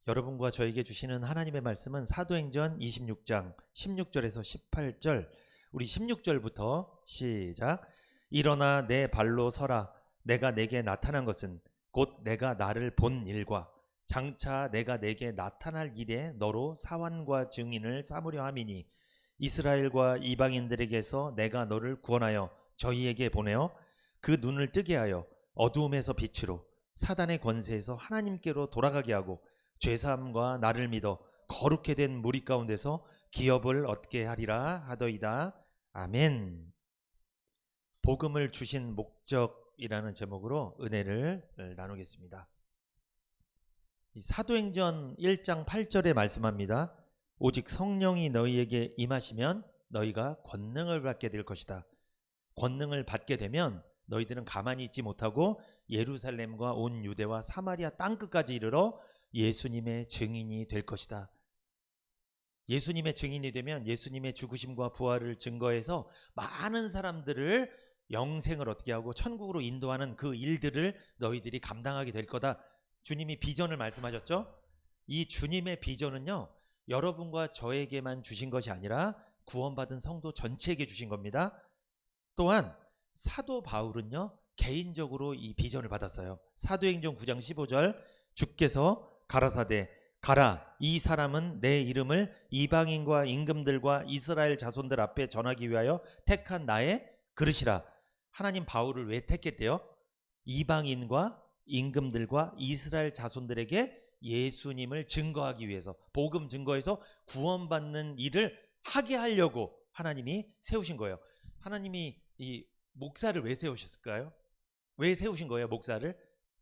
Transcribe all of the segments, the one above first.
여러분과 저에게 주시는 하나님의 말씀은 사도행전 26장 16절에서 18절, 우리 16절부터 시작. 일어나 내 발로 서라. 내가 내게 나타난 것은 곧 내가 나를 본 일과 장차 내가 내게 나타날 일에 너로 사환과 증인을 삼으려 함이니, 이스라엘과 이방인들에게서 내가 너를 구원하여 저희에게 보내어 그 눈을 뜨게 하여 어두움에서 빛으로, 사단의 권세에서 하나님께로 돌아가게 하고, 죄사함과 나를 믿어 거룩해 된 무리 가운데서 기업을 얻게 하리라 하더이다. 아멘. 복음을 주신 목적이라는 제목으로 은혜를 나누겠습니다. 사도행전 1장 8절에 말씀합니다. 오직 성령이 너희에게 임하시면 너희가 권능을 받게 될 것이다. 권능을 받게 되면 너희들은 가만히 있지 못하고 예루살렘과 온 유대와 사마리아 땅끝까지 이르러 예수님의 증인이 될 것이다. 예수님의 증인이 되면 예수님의 죽으심과 부활을 증거해서 많은 사람들을 영생을 얻게 하고 천국으로 인도하는 그 일들을 너희들이 감당하게 될 거다. 주님이 비전을 말씀하셨죠. 이 주님의 비전은요, 여러분과 저에게만 주신 것이 아니라 구원받은 성도 전체에게 주신 겁니다. 또한 사도 바울은요, 개인적으로 이 비전을 받았어요. 사도행전 9장 15절, 주께서 가라사대 가라, 이 사람은 내 이름을 이방인과 임금들과 이스라엘 자손들 앞에 전하기 위하여 택한 나의 그릇이라. 하나님 바울을 왜 택했대요? 이방인과 임금들과 이스라엘 자손들에게 예수님을 증거하기 위해서, 복음 증거해서 구원받는 일을 하게 하려고 하나님이 세우신 거예요. 하나님이 이 목사를 왜 세우셨을까요? 왜 세우신 거예요? 목사를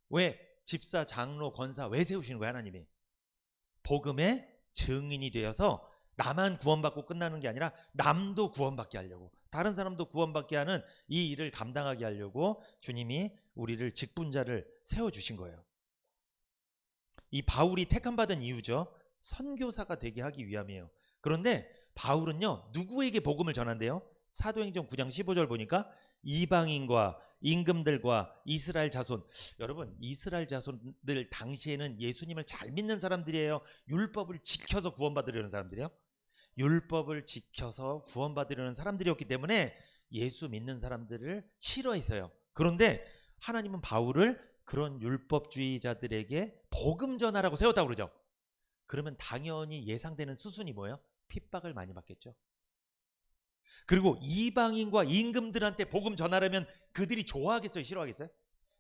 왜, 집사, 장로, 권사 왜 세우시는 거예요? 하나님이 복음의 증인이 되어서 나만 구원받고 끝나는 게 아니라 남도 구원받게 하려고, 다른 사람도 구원받게 하는 이 일을 감당하게 하려고 주님이 우리를 직분자를 세워주신 거예요. 이 바울이 택함받은 이유죠. 선교사가 되게 하기 위함이에요. 그런데 바울은요, 누구에게 복음을 전한대요? 사도행전 9장 15절 보니까 이방인과 임금들과 이스라엘 자손. 여러분, 이스라엘 자손들 당시에는 예수님을 잘 믿는 사람들이에요? 율법을 지켜서 구원받으려는 사람들이에요? 율법을 지켜서 구원받으려는 사람들이었기 때문에 예수 믿는 사람들을 싫어했어요. 그런데 하나님은 바울을 그런 율법주의자들에게 복음 전하라고 세웠다고 그러죠. 그러면 당연히 예상되는 수순이 뭐예요? 핍박을 많이 받겠죠. 그리고 이방인과 임금들한테 복음 전하려면 그들이 좋아하겠어요? 싫어하겠어요?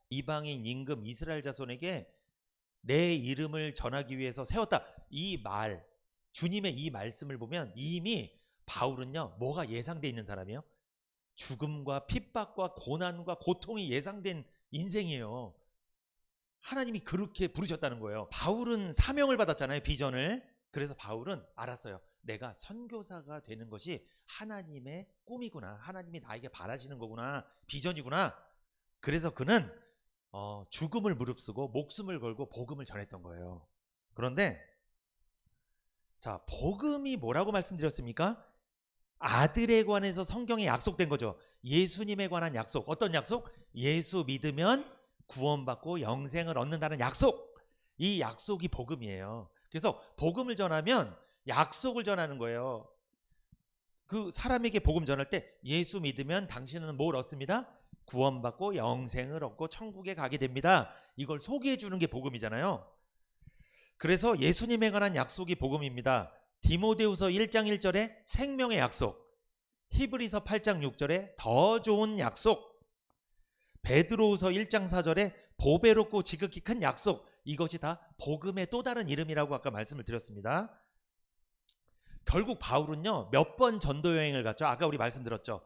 이방인, 임금, 이스라엘 자손에게 내 이름을 전하기 위해서 세웠다. 이 말, 주님의 이 말씀을 보면 이미 바울은요, 뭐가 예상되어 있는 사람이에요? 죽음과 핍박과 고난과 고통이 예상된 인생이에요. 하나님이 그렇게 부르셨다는 거예요. 바울은 사명을 받았잖아요, 비전을. 그래서 바울은 알았어요. 내가 선교사가 되는 것이 하나님의 꿈이구나, 하나님이 나에게 바라시는 거구나, 비전이구나. 그래서 그는 죽음을 무릅쓰고 목숨을 걸고 복음을 전했던 거예요. 그런데 자, 복음이 뭐라고 말씀드렸습니까? 아들에 관해서 성경에 약속된 거죠. 예수님에 관한 약속. 어떤 약속? 예수 믿으면 구원받고 영생을 얻는다는 약속. 이 약속이 복음이에요. 그래서 복음을 전하면 약속을 전하는 거예요. 그 사람에게 복음 전할 때 예수 믿으면 당신은 뭘 얻습니다? 구원받고 영생을 얻고 천국에 가게 됩니다. 이걸 소개해 주는 게 복음이잖아요. 그래서 예수님에 관한 약속이 복음입니다. 디모데후서 1장 1절에 생명의 약속, 히브리서 8장 6절에 더 좋은 약속, 베드로후서 1장 4절에 보배롭고 지극히 큰 약속. 이것이 다 복음의 또 다른 이름이라고 아까 말씀을 드렸습니다. 결국 바울은요, 몇 번 전도 여행을 갔죠? 아까 우리 말씀드렸죠.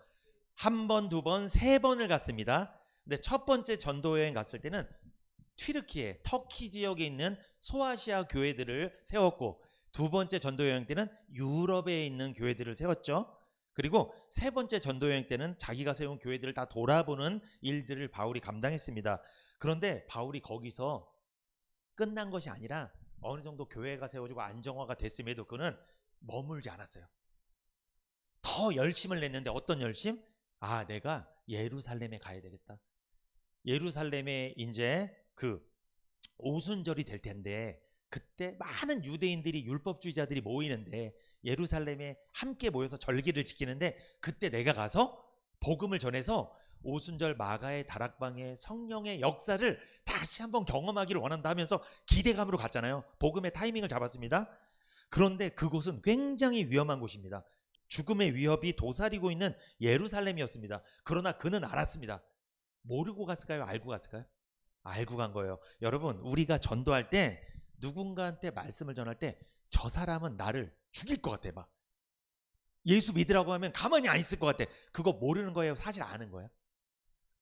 한 번, 두 번, 세 번을 갔습니다. 근데 첫 번째 전도 여행 갔을 때는 튀르키예, 터키 지역에 있는 소아시아 교회들을 세웠고, 두 번째 전도 여행 때는 유럽에 있는 교회들을 세웠죠. 그리고 세 번째 전도 여행 때는 자기가 세운 교회들을 다 돌아보는 일들을 바울이 감당했습니다. 그런데 바울이 거기서 끝난 것이 아니라 어느 정도 교회가 세워지고 안정화가 됐음에도 그는 머물지 않았어요. 더 열심을 냈는데, 어떤 열심? 아, 내가 예루살렘에 가야 되겠다. 예루살렘에 이제 그 오순절이 될 텐데 그때 많은 유대인들이 율법주의자들이 모이는데 예루살렘에 함께 모여서 절기를 지키는데 그때 내가 가서 복음을 전해서 오순절 마가의 다락방의 성령의 역사를 다시 한번 경험하기를 원한다 하면서 기대감으로 갔잖아요. 복음의 타이밍을 잡았습니다. 그런데 그곳은 굉장히 위험한 곳입니다. 죽음의 위협이 도사리고 있는 예루살렘이었습니다. 그러나 그는 알았습니다. 모르고 갔을까요? 알고 갔을까요? 알고 간 거예요. 여러분, 우리가 전도할 때 누군가한테 말씀을 전할 때 저 사람은 나를 죽일 것 같아. 막 예수 믿으라고 하면 가만히 안 있을 것 같아. 그거 모르는 거예요? 사실 아는 거예요?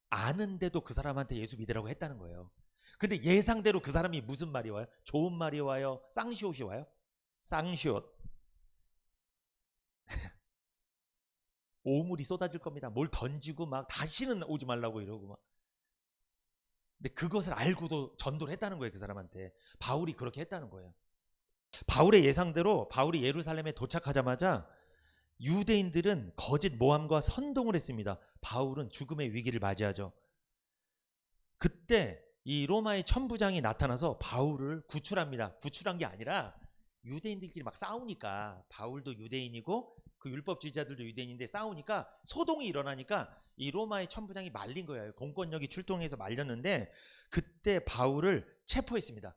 아는데도 그 사람한테 예수 믿으라고 했다는 거예요. 근데 예상대로 그 사람이 무슨 말이 와요? 좋은 말이 와요? 쌍시옷이 와요? 쌍시옷. 오물이 쏟아질 겁니다. 뭘 던지고 막 다시는 오지 말라고 이러고 막. 근데 그것을 알고도 전도를 했다는 거예요. 그 사람한테. 바울이 그렇게 했다는 거예요. 바울의 예상대로 바울이 예루살렘에 도착하자마자 유대인들은 거짓 모함과 선동을 했습니다. 바울은 죽음의 위기를 맞이하죠. 그때 이 로마의 천부장이 나타나서 바울을 구출합니다. 구출한 게 아니라 유대인들끼리 막 싸우니까, 바울도 유대인이고 그 율법주의자들도 유대인인데 싸우니까 소동이 일어나니까 이 로마의 천부장이 말린 거예요. 공권력이 출동해서 말렸는데 그때 바울을 체포했습니다.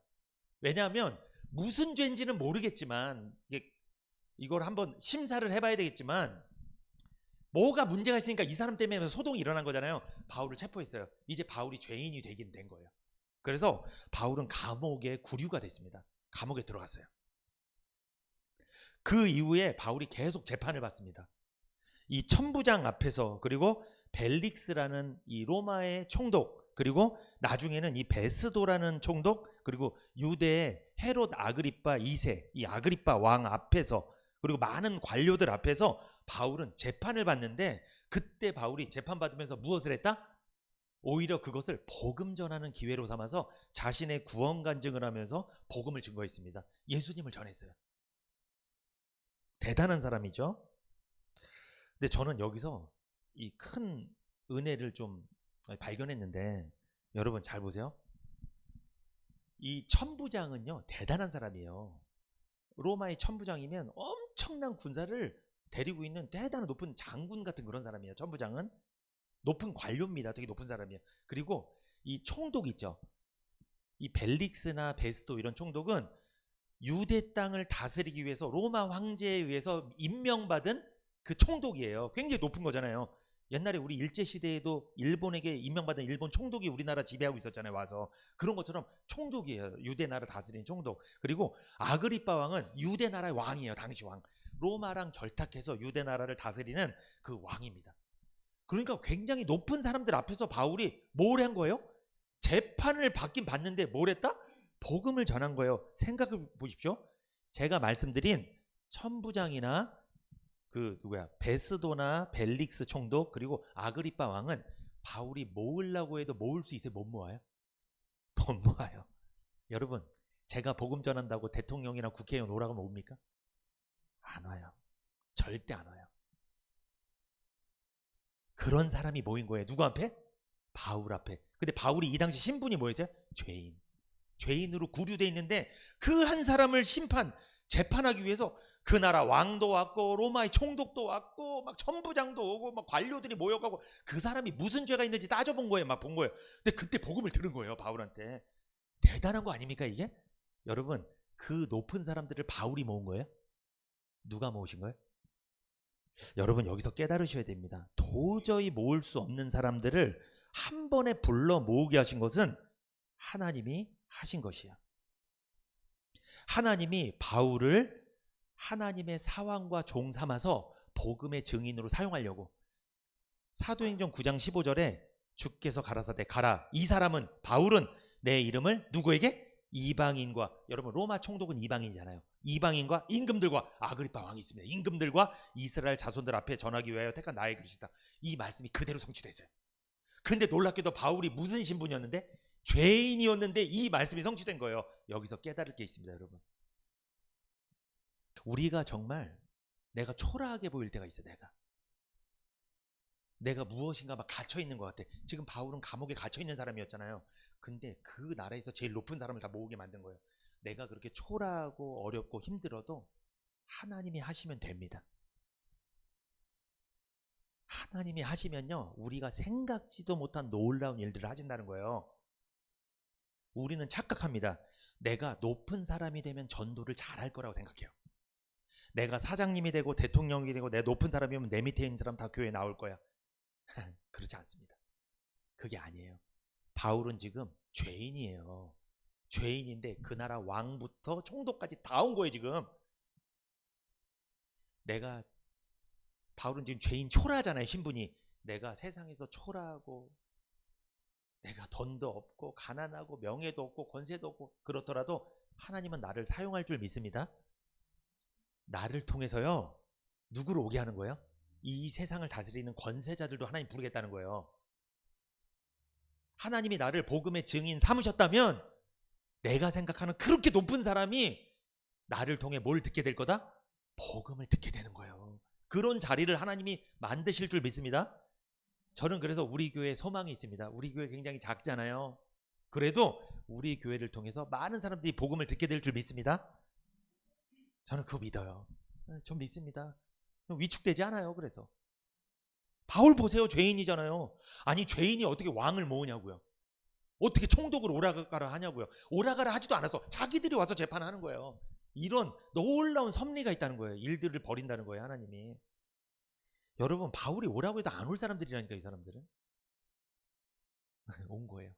왜냐하면 무슨 죄인지는 모르겠지만 이걸 한번 심사를 해봐야 되겠지만 뭐가 문제가 있으니까 이 사람 때문에 소동이 일어난 거잖아요. 바울을 체포했어요. 이제 바울이 죄인이 되긴 된 거예요. 그래서 바울은 감옥에 구류가 됐습니다. 감옥에 들어갔어요. 그 이후에 바울이 계속 재판을 받습니다. 이 천부장 앞에서, 그리고 벨릭스라는 이 로마의 총독, 그리고 나중에는 이 베스도라는 총독, 그리고 유대의 헤롯 아그리파 2세, 이 아그리파 왕 앞에서, 그리고 많은 관료들 앞에서 바울은 재판을 받는데 그때 바울이 재판받으면서 무엇을 했다? 오히려 그것을 복음 전하는 기회로 삼아서 자신의 구원 간증을 하면서 복음을 증거했습니다. 예수님을 전했어요. 대단한 사람이죠. 근데 저는 여기서 이 큰 은혜를 좀 발견했는데, 여러분 잘 보세요. 이 천부장은요 대단한 사람이에요. 로마의 천부장이면 엄청난 군사를 데리고 있는 대단한 높은 장군 같은 그런 사람이에요. 천부장은 높은 관료입니다. 되게 높은 사람이에요. 그리고 이 총독 있죠. 이 벨릭스나 베스도 이런 총독은 유대 땅을 다스리기 위해서 로마 황제에 의해서 임명받은 그 총독이에요. 굉장히 높은 거잖아요. 옛날에 우리 일제시대에도 일본에게 임명받은 일본 총독이 우리나라 지배하고 있었잖아요. 와서. 그런 것처럼 총독이에요. 유대 나라 다스리는 총독. 그리고 아그리파 왕은 유대 나라의 왕이에요. 당시 왕. 로마랑 결탁해서 유대 나라를 다스리는 그 왕입니다. 그러니까 굉장히 높은 사람들 앞에서 바울이 뭘 한 거예요? 재판을 받긴 받는데 뭘 했다? 복음을 전한 거예요. 생각해 보십시오. 제가 말씀드린 천부장이나 그 누구야 베스도나 벨릭스 총독, 그리고 아그리파 왕은 바울이 모으려고 해도 모을 수 있어요? 못 모아요? 못 모아요. 여러분, 제가 복음 전한다고 대통령이나 국회의원 오라고 하면 옵니까? 안 와요. 절대 안 와요. 그런 사람이 모인 거예요. 누구 앞에? 바울 앞에. 근데 바울이 이 당시 신분이 뭐였어요? 죄인. 죄인으로 구류돼 있는데 그 한 사람을 재판하기 위해서 그 나라 왕도 왔고 로마의 총독도 왔고 막 천부장도 오고 막 관료들이 모여가고 그 사람이 무슨 죄가 있는지 따져본 거예요. 막 본 거예요. 근데 그때 복음을 들은 거예요. 바울한테. 대단한 거 아닙니까 이게? 여러분, 그 높은 사람들을 바울이 모은 거예요? 누가 모으신 거예요? 여러분 여기서 깨달으셔야 됩니다. 도저히 모을 수 없는 사람들을 한 번에 불러 모으게 하신 것은 하나님이 하신 것이야. 하나님이 바울을 하나님의 사왕과 종 삼아서 복음의 증인으로 사용하려고. 사도행전 9장 15절에 주께서 가라사대 가라, 이 사람은 바울은 내 이름을 누구에게? 이방인과, 여러분 로마 총독은 이방인이잖아요. 이방인과 임금들과, 아그리파 왕이 있습니다. 임금들과 이스라엘 자손들 앞에 전하기 위하여 택한 나의 그릇이다. 이 말씀이 그대로 성취됐어요. 근데 놀랍게도 바울이 무슨 신분이었는데? 죄인이었는데 이 말씀이 성취된 거예요. 여기서 깨달을 게 있습니다. 여러분, 우리가 정말 내가 초라하게 보일 때가 있어요. 내가 무엇인가 막 갇혀있는 것 같아. 지금 바울은 감옥에 갇혀있는 사람이었잖아요. 근데 그 나라에서 제일 높은 사람을 다 모으게 만든 거예요. 내가 그렇게 초라하고 어렵고 힘들어도 하나님이 하시면 됩니다. 하나님이 하시면요, 우리가 생각지도 못한 놀라운 일들을 하신다는 거예요. 우리는 착각합니다. 내가 높은 사람이 되면 전도를 잘할 거라고 생각해요. 내가 사장님이 되고 대통령이 되고 내 높은 사람이면 내 밑에 있는 사람 다 교회에 나올 거야. 그렇지 않습니다. 그게 아니에요. 바울은 지금 죄인이에요. 죄인인데 그 나라 왕부터 총독까지 다 온 거예요 지금. 바울은 지금 죄인 초라하잖아요, 신분이. 내가 세상에서 초라하고 내가 돈도 없고 가난하고 명예도 없고 권세도 없고 그렇더라도 하나님은 나를 사용할 줄 믿습니다. 나를 통해서요, 누구를 오게 하는 거예요? 이 세상을 다스리는 권세자들도 하나님 부르겠다는 거예요. 하나님이 나를 복음의 증인 삼으셨다면 내가 생각하는 그렇게 높은 사람이 나를 통해 뭘 듣게 될 거다? 복음을 듣게 되는 거예요. 그런 자리를 하나님이 만드실 줄 믿습니다. 저는 그래서 우리 교회에 소망이 있습니다. 우리 교회 굉장히 작잖아요. 그래도 우리 교회를 통해서 많은 사람들이 복음을 듣게 될 줄 믿습니다. 저는 그거 믿어요. 좀 믿습니다. 위축되지 않아요. 그래서 바울 보세요. 죄인이잖아요. 아니 죄인이 어떻게 왕을 모으냐고요. 어떻게 총독을 오라가라 하냐고요. 오라가라 하지도 않았어. 자기들이 와서 재판하는 거예요. 이런 놀라운 섭리가 있다는 거예요. 일들을 벌인다는 거예요, 하나님이. 여러분, 바울이 오라고 해도 안 올 사람들이라니까, 이 사람들은. 온 거예요.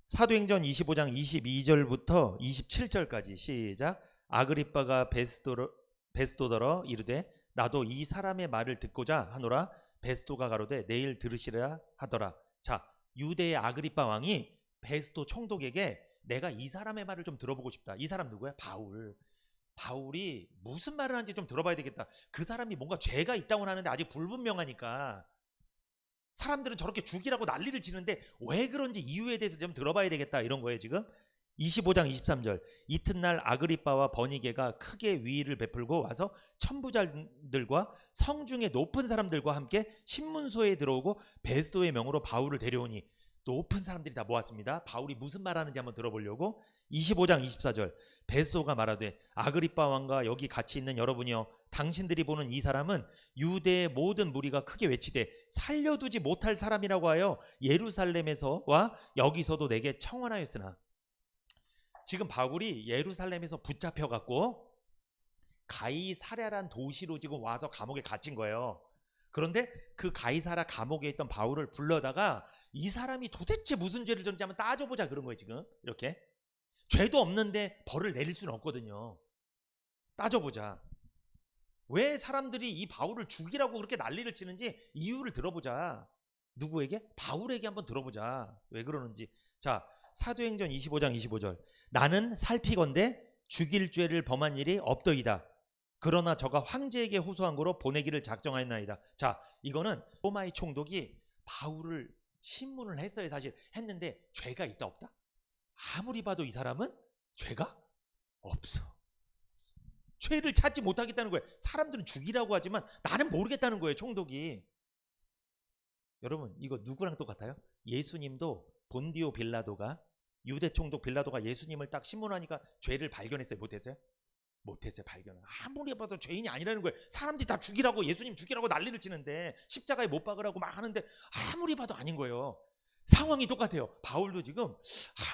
사도행전 25장 22절부터 27절까지 시작. 아그리빠가 베스도더러 이르되 나도 이 사람의 말을 듣고자 하노라. 베스도가 가로되 내일 들으시라 하더라. 자, 유대의 아그리빠 왕이 베스도 총독에게 내가 이 사람의 말을 좀 들어보고 싶다. 이 사람 누구야? 바울. 바울이 무슨 말을 하는지 좀 들어봐야 되겠다. 그 사람이 뭔가 죄가 있다고 하는데 아직 불분명하니까 사람들은 저렇게 죽이라고 난리를 치는데 왜 그런지 이유에 대해서 좀 들어봐야 되겠다, 이런 거예요 지금. 25장 23절. 이튿날 아그리빠와 버니게가 크게 위의를 베풀고 와서 천부장들과 성중의 높은 사람들과 함께 신문소에 들어오고 베스도의 명으로 바울을 데려오니, 높은 사람들이 다 모았습니다. 바울이 무슨 말하는지 한번 들어보려고. 25장 24절. 베스도가 말하되 아그리빠 왕과 여기 같이 있는 여러분이여, 당신들이 보는 이 사람은 유대의 모든 무리가 크게 외치되 살려두지 못할 사람이라고 하여 예루살렘에서와 여기서도 내게 청원하였으나. 지금 바울이 예루살렘에서 붙잡혀갖고 가이사랴란 도시로 지금 와서 감옥에 갇힌 거예요. 그런데 그 가이사랴 감옥에 있던 바울을 불러다가 이 사람이 도대체 무슨 죄를 졌는지 한번 따져보자, 그런 거예요 지금. 이렇게 죄도 없는데 벌을 내릴 수는 없거든요. 따져보자. 왜 사람들이 이 바울을 죽이라고 그렇게 난리를 치는지 이유를 들어보자. 누구에게? 바울에게 한번 들어보자. 왜 그러는지. 자, 사도행전 25장 25절. 나는 살피건대 죽일 죄를 범한 일이 없더이다. 그러나 저가 황제에게 호소한 거로 보내기를 작정하였나이다. 자, 이거는 로마의 총독이 바울을 신문을 했어요. 사실 했는데 죄가 있다 없다? 아무리 봐도 이 사람은 죄가 없어. 죄를 찾지 못하겠다는 거예요. 사람들은 죽이라고 하지만 나는 모르겠다는 거예요, 총독이. 여러분, 이거 누구랑 똑같아요? 예수님도 본디오 빌라도가, 유대 총독 빌라도가 예수님을 딱 신문하니까 죄를 발견했어요? 못했어요? 못했어요. 발견을. 아무리 봐도 죄인이 아니라는 거예요. 사람들이 다 죽이라고, 예수님 죽이라고 난리를 치는데, 십자가에 못 박으라고 막 하는데 아무리 봐도 아닌 거예요. 상황이 똑같아요. 바울도 지금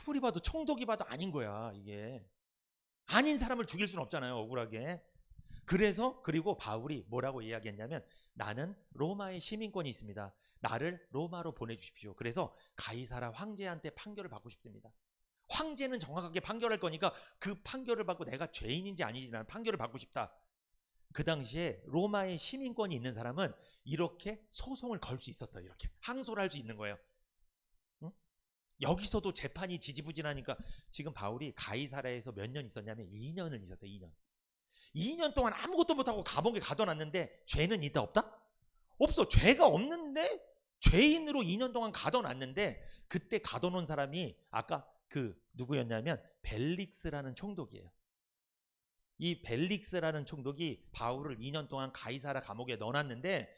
아무리 봐도, 총독이 봐도 아닌 거야. 이게 아닌 사람을 죽일 수는 없잖아요, 억울하게. 그래서 그리고 바울이 뭐라고 이야기했냐면, 나는 로마의 시민권이 있습니다. 나를 로마로 보내주십시오. 그래서 가이사라 황제한테 판결을 받고 싶습니다. 황제는 정확하게 판결할 거니까 그 판결을 받고 내가 죄인인지 아닌지 나는 판결을 받고 싶다. 그 당시에 로마의 시민권이 있는 사람은 이렇게 소송을 걸 수 있었어요. 이렇게 항소를 할 수 있는 거예요. 응? 여기서도 재판이 지지부진하니까 지금 바울이 가이사라에서 몇 년 있었냐면 2년을 있었어요. 2년. 2년 동안 아무것도 못하고 감옥에 가둬놨는데 죄는 있다 없다? 없어. 죄가 없는데 죄인으로 2년 동안 가둬놨는데, 그때 가둬놓은 사람이 아까 그 누구였냐면 벨릭스라는 총독이에요. 이 벨릭스라는 총독이 바울을 2년 동안 가이사라 감옥에 넣어놨는데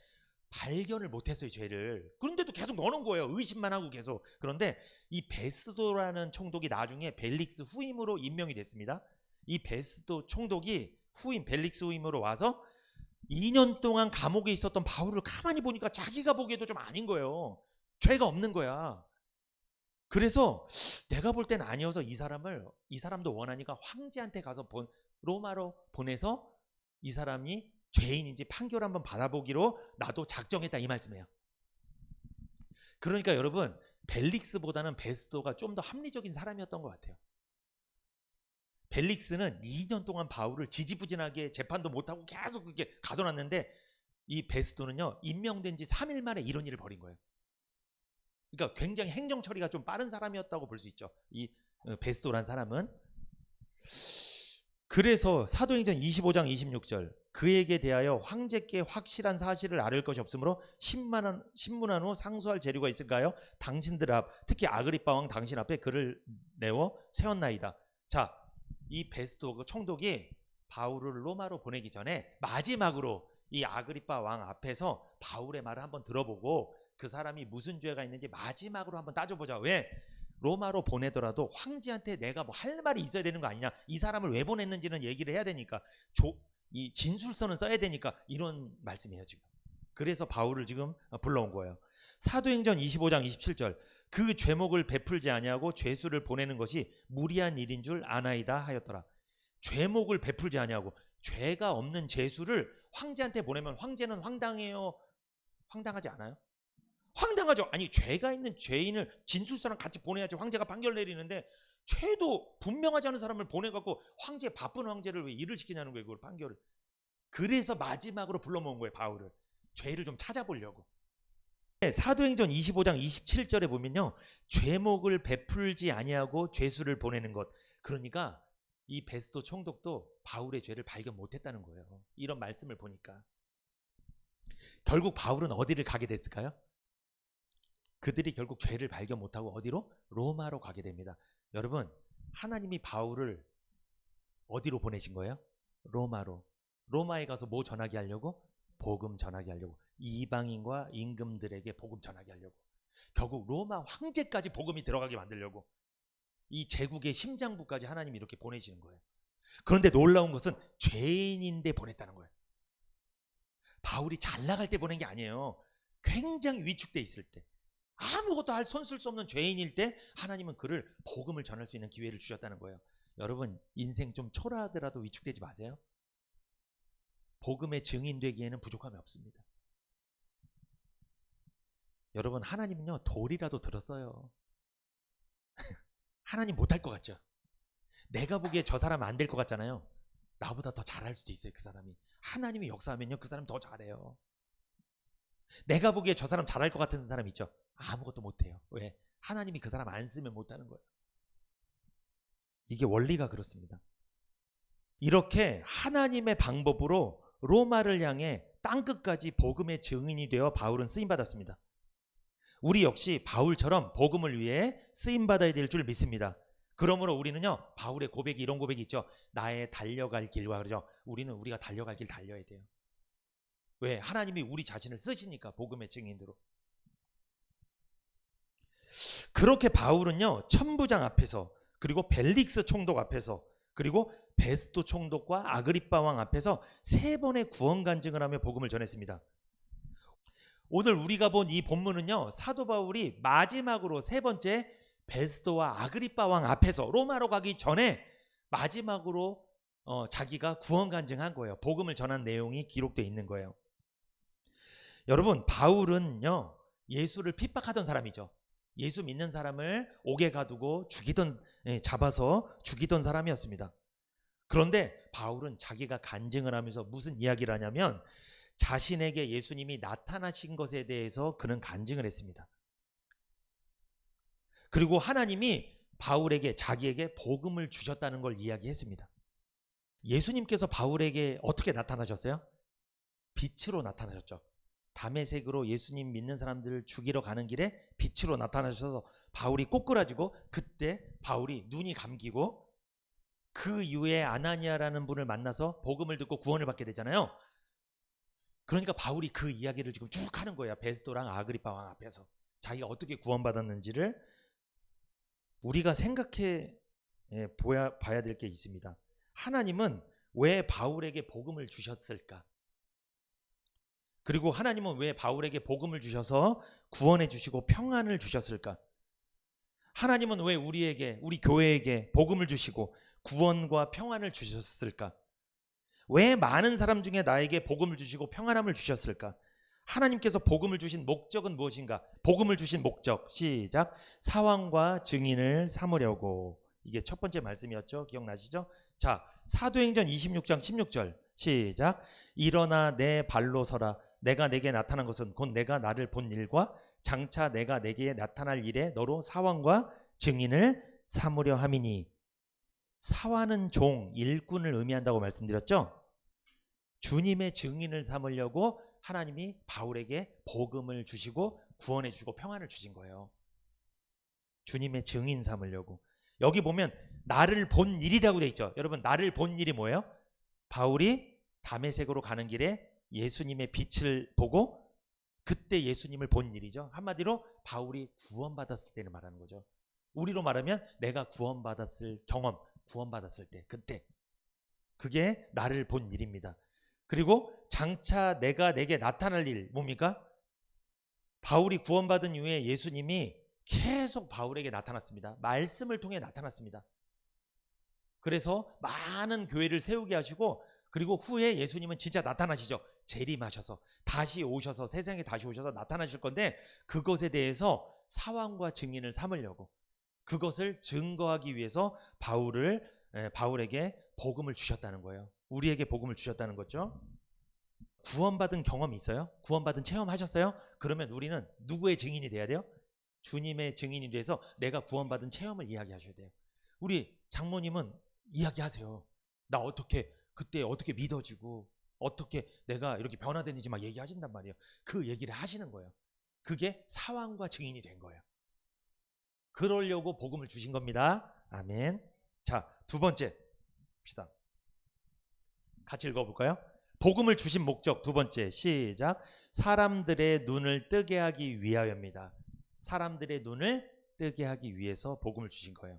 발견을 못했어요, 죄를. 그런데도 계속 넣어놓은 거예요. 의심만 하고 계속. 그런데 이 베스도라는 총독이 나중에 벨릭스 후임으로 임명이 됐습니다. 이 베스도 총독이 벨릭스 후임으로 와서 2년 동안 감옥에 있었던 바울을 가만히 보니까 자기가 보기에도 좀 아닌 거예요. 죄가 없는 거야. 그래서 내가 볼 때는 아니어서 이 사람도 원하니까 황제한테 가서 로마로 보내서 이 사람이 죄인인지 판결 한번 받아보기로 나도 작정했다, 이 말씀이에요. 그러니까 여러분, 벨릭스보다는 베스도가 좀 더 합리적인 사람이었던 것 같아요. 벨릭스는 2년 동안 바울을 지지부진하게 재판도 못하고 계속 그렇게 가둬놨는데, 이 베스도는요, 임명된 지 3일 만에 이런 일을 벌인 거예요. 그러니까 굉장히 행정 처리가 좀 빠른 사람이었다고 볼 수 있죠, 이 베스도란 사람은. 그래서 사도행전 25장 26절, 그에게 대하여 황제께 확실한 사실을 아뢰을 것이 없으므로 신문한 후 상소할 재료가 있을까요? 당신들 앞, 특히 아그리빠 왕 당신 앞에 그를 내어 세웠나이다. 자, 이 베스도 총독이 바울을 로마로 보내기 전에 마지막으로 이 아그리빠 왕 앞에서 바울의 말을 한번 들어보고 그 사람이 무슨 죄가 있는지 마지막으로 한번 따져보자. 왜? 로마로 보내더라도 황제한테 내가 뭐 할 말이 있어야 되는 거 아니냐, 이 사람을 왜 보냈는지는 얘기를 해야 되니까, 이 진술서는 써야 되니까, 이런 말씀이에요 지금. 그래서 바울을 지금 불러온 거예요. 사도행전 25장 27절, 그 죄목을 베풀지 아니하고 죄수를 보내는 것이 무리한 일인 줄 아나이다 하였더라. 죄목을 베풀지 아니하고, 죄가 없는 죄수를 황제한테 보내면 황제는 황당해요, 황당하지 않아요? 황당하죠. 아니, 죄가 있는 죄인을 진술서랑 같이 보내야지 황제가 판결 내리는데, 죄도 분명하지 않은 사람을 보내갖고 바쁜 황제를 왜 일을 시키냐는 거예요, 그걸 판결을. 그래서 마지막으로 불러 모은 거예요, 바울을. 죄를 좀 찾아보려고. 사도행전 25장 27절에 보면요, 죄목을 베풀지 아니하고 죄수를 보내는 것. 그러니까 이 베스도 총독도 바울의 죄를 발견 못했다는 거예요. 이런 말씀을 보니까. 결국 바울은 어디를 가게 됐을까요? 그들이 결국 죄를 발견 못하고 어디로? 로마로 가게 됩니다. 여러분, 하나님이 바울을 어디로 보내신 거예요? 로마로. 로마에 가서 뭐 전하게 하려고? 복음 전하게 하려고. 이방인과 임금들에게 복음 전하게 하려고. 결국 로마 황제까지 복음이 들어가게 만들려고, 이 제국의 심장부까지 하나님이 이렇게 보내시는 거예요. 그런데 놀라운 것은 죄인인데 보냈다는 거예요. 바울이 잘 나갈 때 보낸 게 아니에요. 굉장히 위축돼 있을 때, 아무것도 손쓸 수 없는 죄인일 때 하나님은 그를 복음을 전할 수 있는 기회를 주셨다는 거예요. 여러분, 인생 좀 초라하더라도 위축되지 마세요. 복음의 증인 되기에는 부족함이 없습니다. 여러분, 하나님은요, 돌이라도 들었어요. 하나님 못할 것 같죠? 내가 보기에 저 사람 안 될 것 같잖아요. 나보다 더 잘할 수도 있어요, 그 사람이. 하나님이 역사하면요, 그 사람 더 잘해요. 내가 보기에 저 사람 잘할 것 같은 사람 있죠? 아무것도 못해요. 왜? 하나님이 그 사람 안 쓰면 못하는 거예요. 이게 원리가 그렇습니다. 이렇게 하나님의 방법으로 로마를 향해 땅끝까지 복음의 증인이 되어 바울은 쓰임받았습니다. 우리 역시 바울처럼 복음을 위해 쓰임받아야 될 줄 믿습니다. 그러므로 우리는요, 바울의 고백이 이런 고백이 있죠. 나의 달려갈 길과, 그러죠. 우리가 달려갈 길 달려야 돼요. 왜? 하나님이 우리 자신을 쓰시니까, 복음의 증인으로. 그렇게 바울은요, 천부장 앞에서, 그리고 벨릭스 총독 앞에서, 그리고 베스도 총독과 아그리빠 왕 앞에서 3번의 구원 간증을 하며 복음을 전했습니다. 오늘 우리가 본 이 본문은요, 사도 바울이 마지막으로 3번째 베스도와 아그리빠 왕 앞에서 로마로 가기 전에 마지막으로 자기가 구원 간증한 거예요. 복음을 전한 내용이 기록되어 있는 거예요. 여러분, 바울은요, 예수를 핍박하던 사람이죠. 예수 믿는 사람을 옥에 가두고 잡아서 죽이던 사람이었습니다. 그런데 바울은 자기가 간증을 하면서 무슨 이야기를 하냐면, 자신에게 예수님이 나타나신 것에 대해서 그는 간증을 했습니다. 그리고 하나님이 바울에게, 자기에게 복음을 주셨다는 걸 이야기했습니다. 예수님께서 바울에게 어떻게 나타나셨어요? 빛으로 나타나셨죠. 다메섹으로 예수님 믿는 사람들을 죽이러 가는 길에 빛으로 나타나셔서 바울이 꼬꾸라지고, 그때 바울이 눈이 감기고, 그 이후에 아나니아라는 분을 만나서 복음을 듣고 구원을 받게 되잖아요. 그러니까 바울이 그 이야기를 지금 쭉 하는 거야. 베스도랑 아그리파 왕 앞에서 자기가 어떻게 구원받았는지를 우리가 생각해 봐야 될 게 있습니다. 하나님은 왜 바울에게 복음을 주셨을까? 그리고 하나님은 왜 바울에게 복음을 주셔서 구원해 주시고 평안을 주셨을까? 하나님은 왜 우리 교회에게 복음을 주시고 구원과 평안을 주셨을까? 왜 많은 사람 중에 나에게 복음을 주시고 평안함을 주셨을까? 하나님께서 복음을 주신 목적은 무엇인가? 복음을 주신 목적, 시작. 사왕과 증인을 삼으려고. 이게 첫 번째 말씀이었죠. 기억나시죠? 자, 사도행전 26장 16절 시작. 일어나 내 발로 서라. 내가 내게 나타난 것은 곧 내가 나를 본 일과 장차 내가 내게 나타날 일에 너로 사왕과 증인을 삼으려 함이니. 사와는 종, 일꾼을 의미한다고 말씀드렸죠. 주님의 증인을 삼으려고 하나님이 바울에게 복음을 주시고 구원해 주시고 평안을 주신 거예요. 주님의 증인 삼으려고. 여기 보면 나를 본 일이라고 돼 있죠. 여러분, 나를 본 일이 뭐예요? 바울이 다메섹으로 가는 길에 예수님의 빛을 보고 그때 예수님을 본 일이죠. 한마디로 바울이 구원받았을 때를 말하는 거죠. 우리로 말하면 내가 구원받았을 경험, 구원받았을 때, 그때. 그게 나를 본 일입니다. 그리고 장차 내가 내게 나타날 일 뭡니까? 바울이 구원받은 이후에 예수님이 계속 바울에게 나타났습니다. 말씀을 통해 나타났습니다. 그래서 많은 교회를 세우게 하시고 그리고 후에 예수님은 진짜 나타나시죠. 재림하셔서 다시 오셔서 세상에 다시 오셔서 나타나실 건데 그것에 대해서 사왕과 증인을 삼으려고 그것을 증거하기 위해서 바울에게 복음을 주셨다는 거예요. 우리에게 복음을 주셨다는 거죠. 구원받은 경험이 있어요? 구원받은 체험하셨어요? 그러면 우리는 누구의 증인이 돼야 돼요? 주님의 증인이 돼서 내가 구원받은 체험을 이야기하셔야 돼요. 우리 장모님은 이야기하세요. 나 그때 어떻게 믿어지고 어떻게 내가 이렇게 변화되는지 막 얘기하신단 말이에요. 그 얘기를 하시는 거예요. 그게 사왕과 증인이 된 거예요. 그러려고 복음을 주신 겁니다. 아멘. 자, 두 번째 봅시다. 같이 읽어볼까요? 복음을 주신 목적 두 번째 시작. 사람들의 눈을 뜨게 하기 위하여입니다. 사람들의 눈을 뜨게 하기 위해서 복음을 주신 거예요.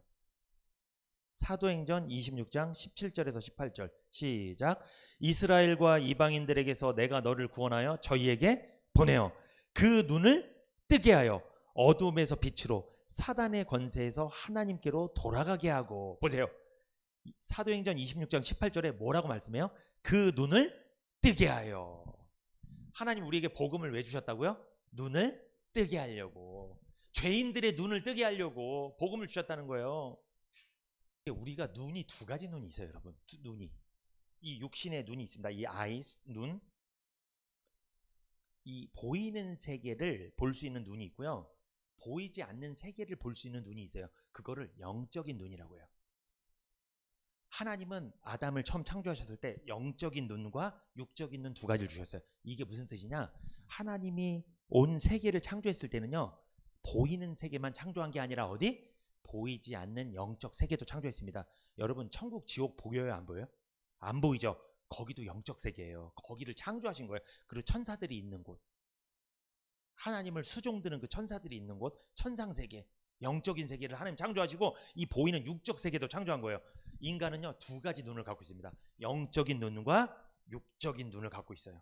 사도행전 26장 17절에서 18절 시작. 이스라엘과 이방인들에게서 내가 너를 구원하여 저희에게 보내어 그 눈을 뜨게 하여 어둠에서 빛으로 사단의 권세에서 하나님께로 돌아가게 하고. 보세요. 사도행전 26장 18절에 뭐라고 말씀해요? 그 눈을 뜨게 하여. 하나님 우리에게 복음을 왜 주셨다고요? 눈을 뜨게 하려고. 죄인들의 눈을 뜨게 하려고 복음을 주셨다는 거예요. 우리가 눈이 두 가지 눈이 있어요, 여러분. 눈이. 이 육신의 눈이 있습니다. 이 아이스, 눈. 이 보이는 세계를 볼 수 있는 눈이 있고요. 보이지 않는 세계를 볼 수 있는 눈이 있어요. 그거를 영적인 눈이라고 해요. 하나님은 아담을 처음 창조하셨을 때 영적인 눈과 육적인 눈 두 가지를 주셨어요. 이게 무슨 뜻이냐? 하나님이 온 세계를 창조했을 때는요, 보이는 세계만 창조한 게 아니라 어디? 보이지 않는 영적 세계도 창조했습니다. 여러분, 천국 지옥 보여요, 안 보여요? 안 보이죠? 거기도 영적 세계예요. 거기를 창조하신 거예요. 그리고 천사들이 있는 곳, 하나님을 수종드는 그 천사들이 있는 곳, 천상세계, 영적인 세계를 하나님 창조하시고 이 보이는 육적 세계도 창조한 거예요. 인간은요, 두 가지 눈을 갖고 있습니다. 영적인 눈과 육적인 눈을 갖고 있어요.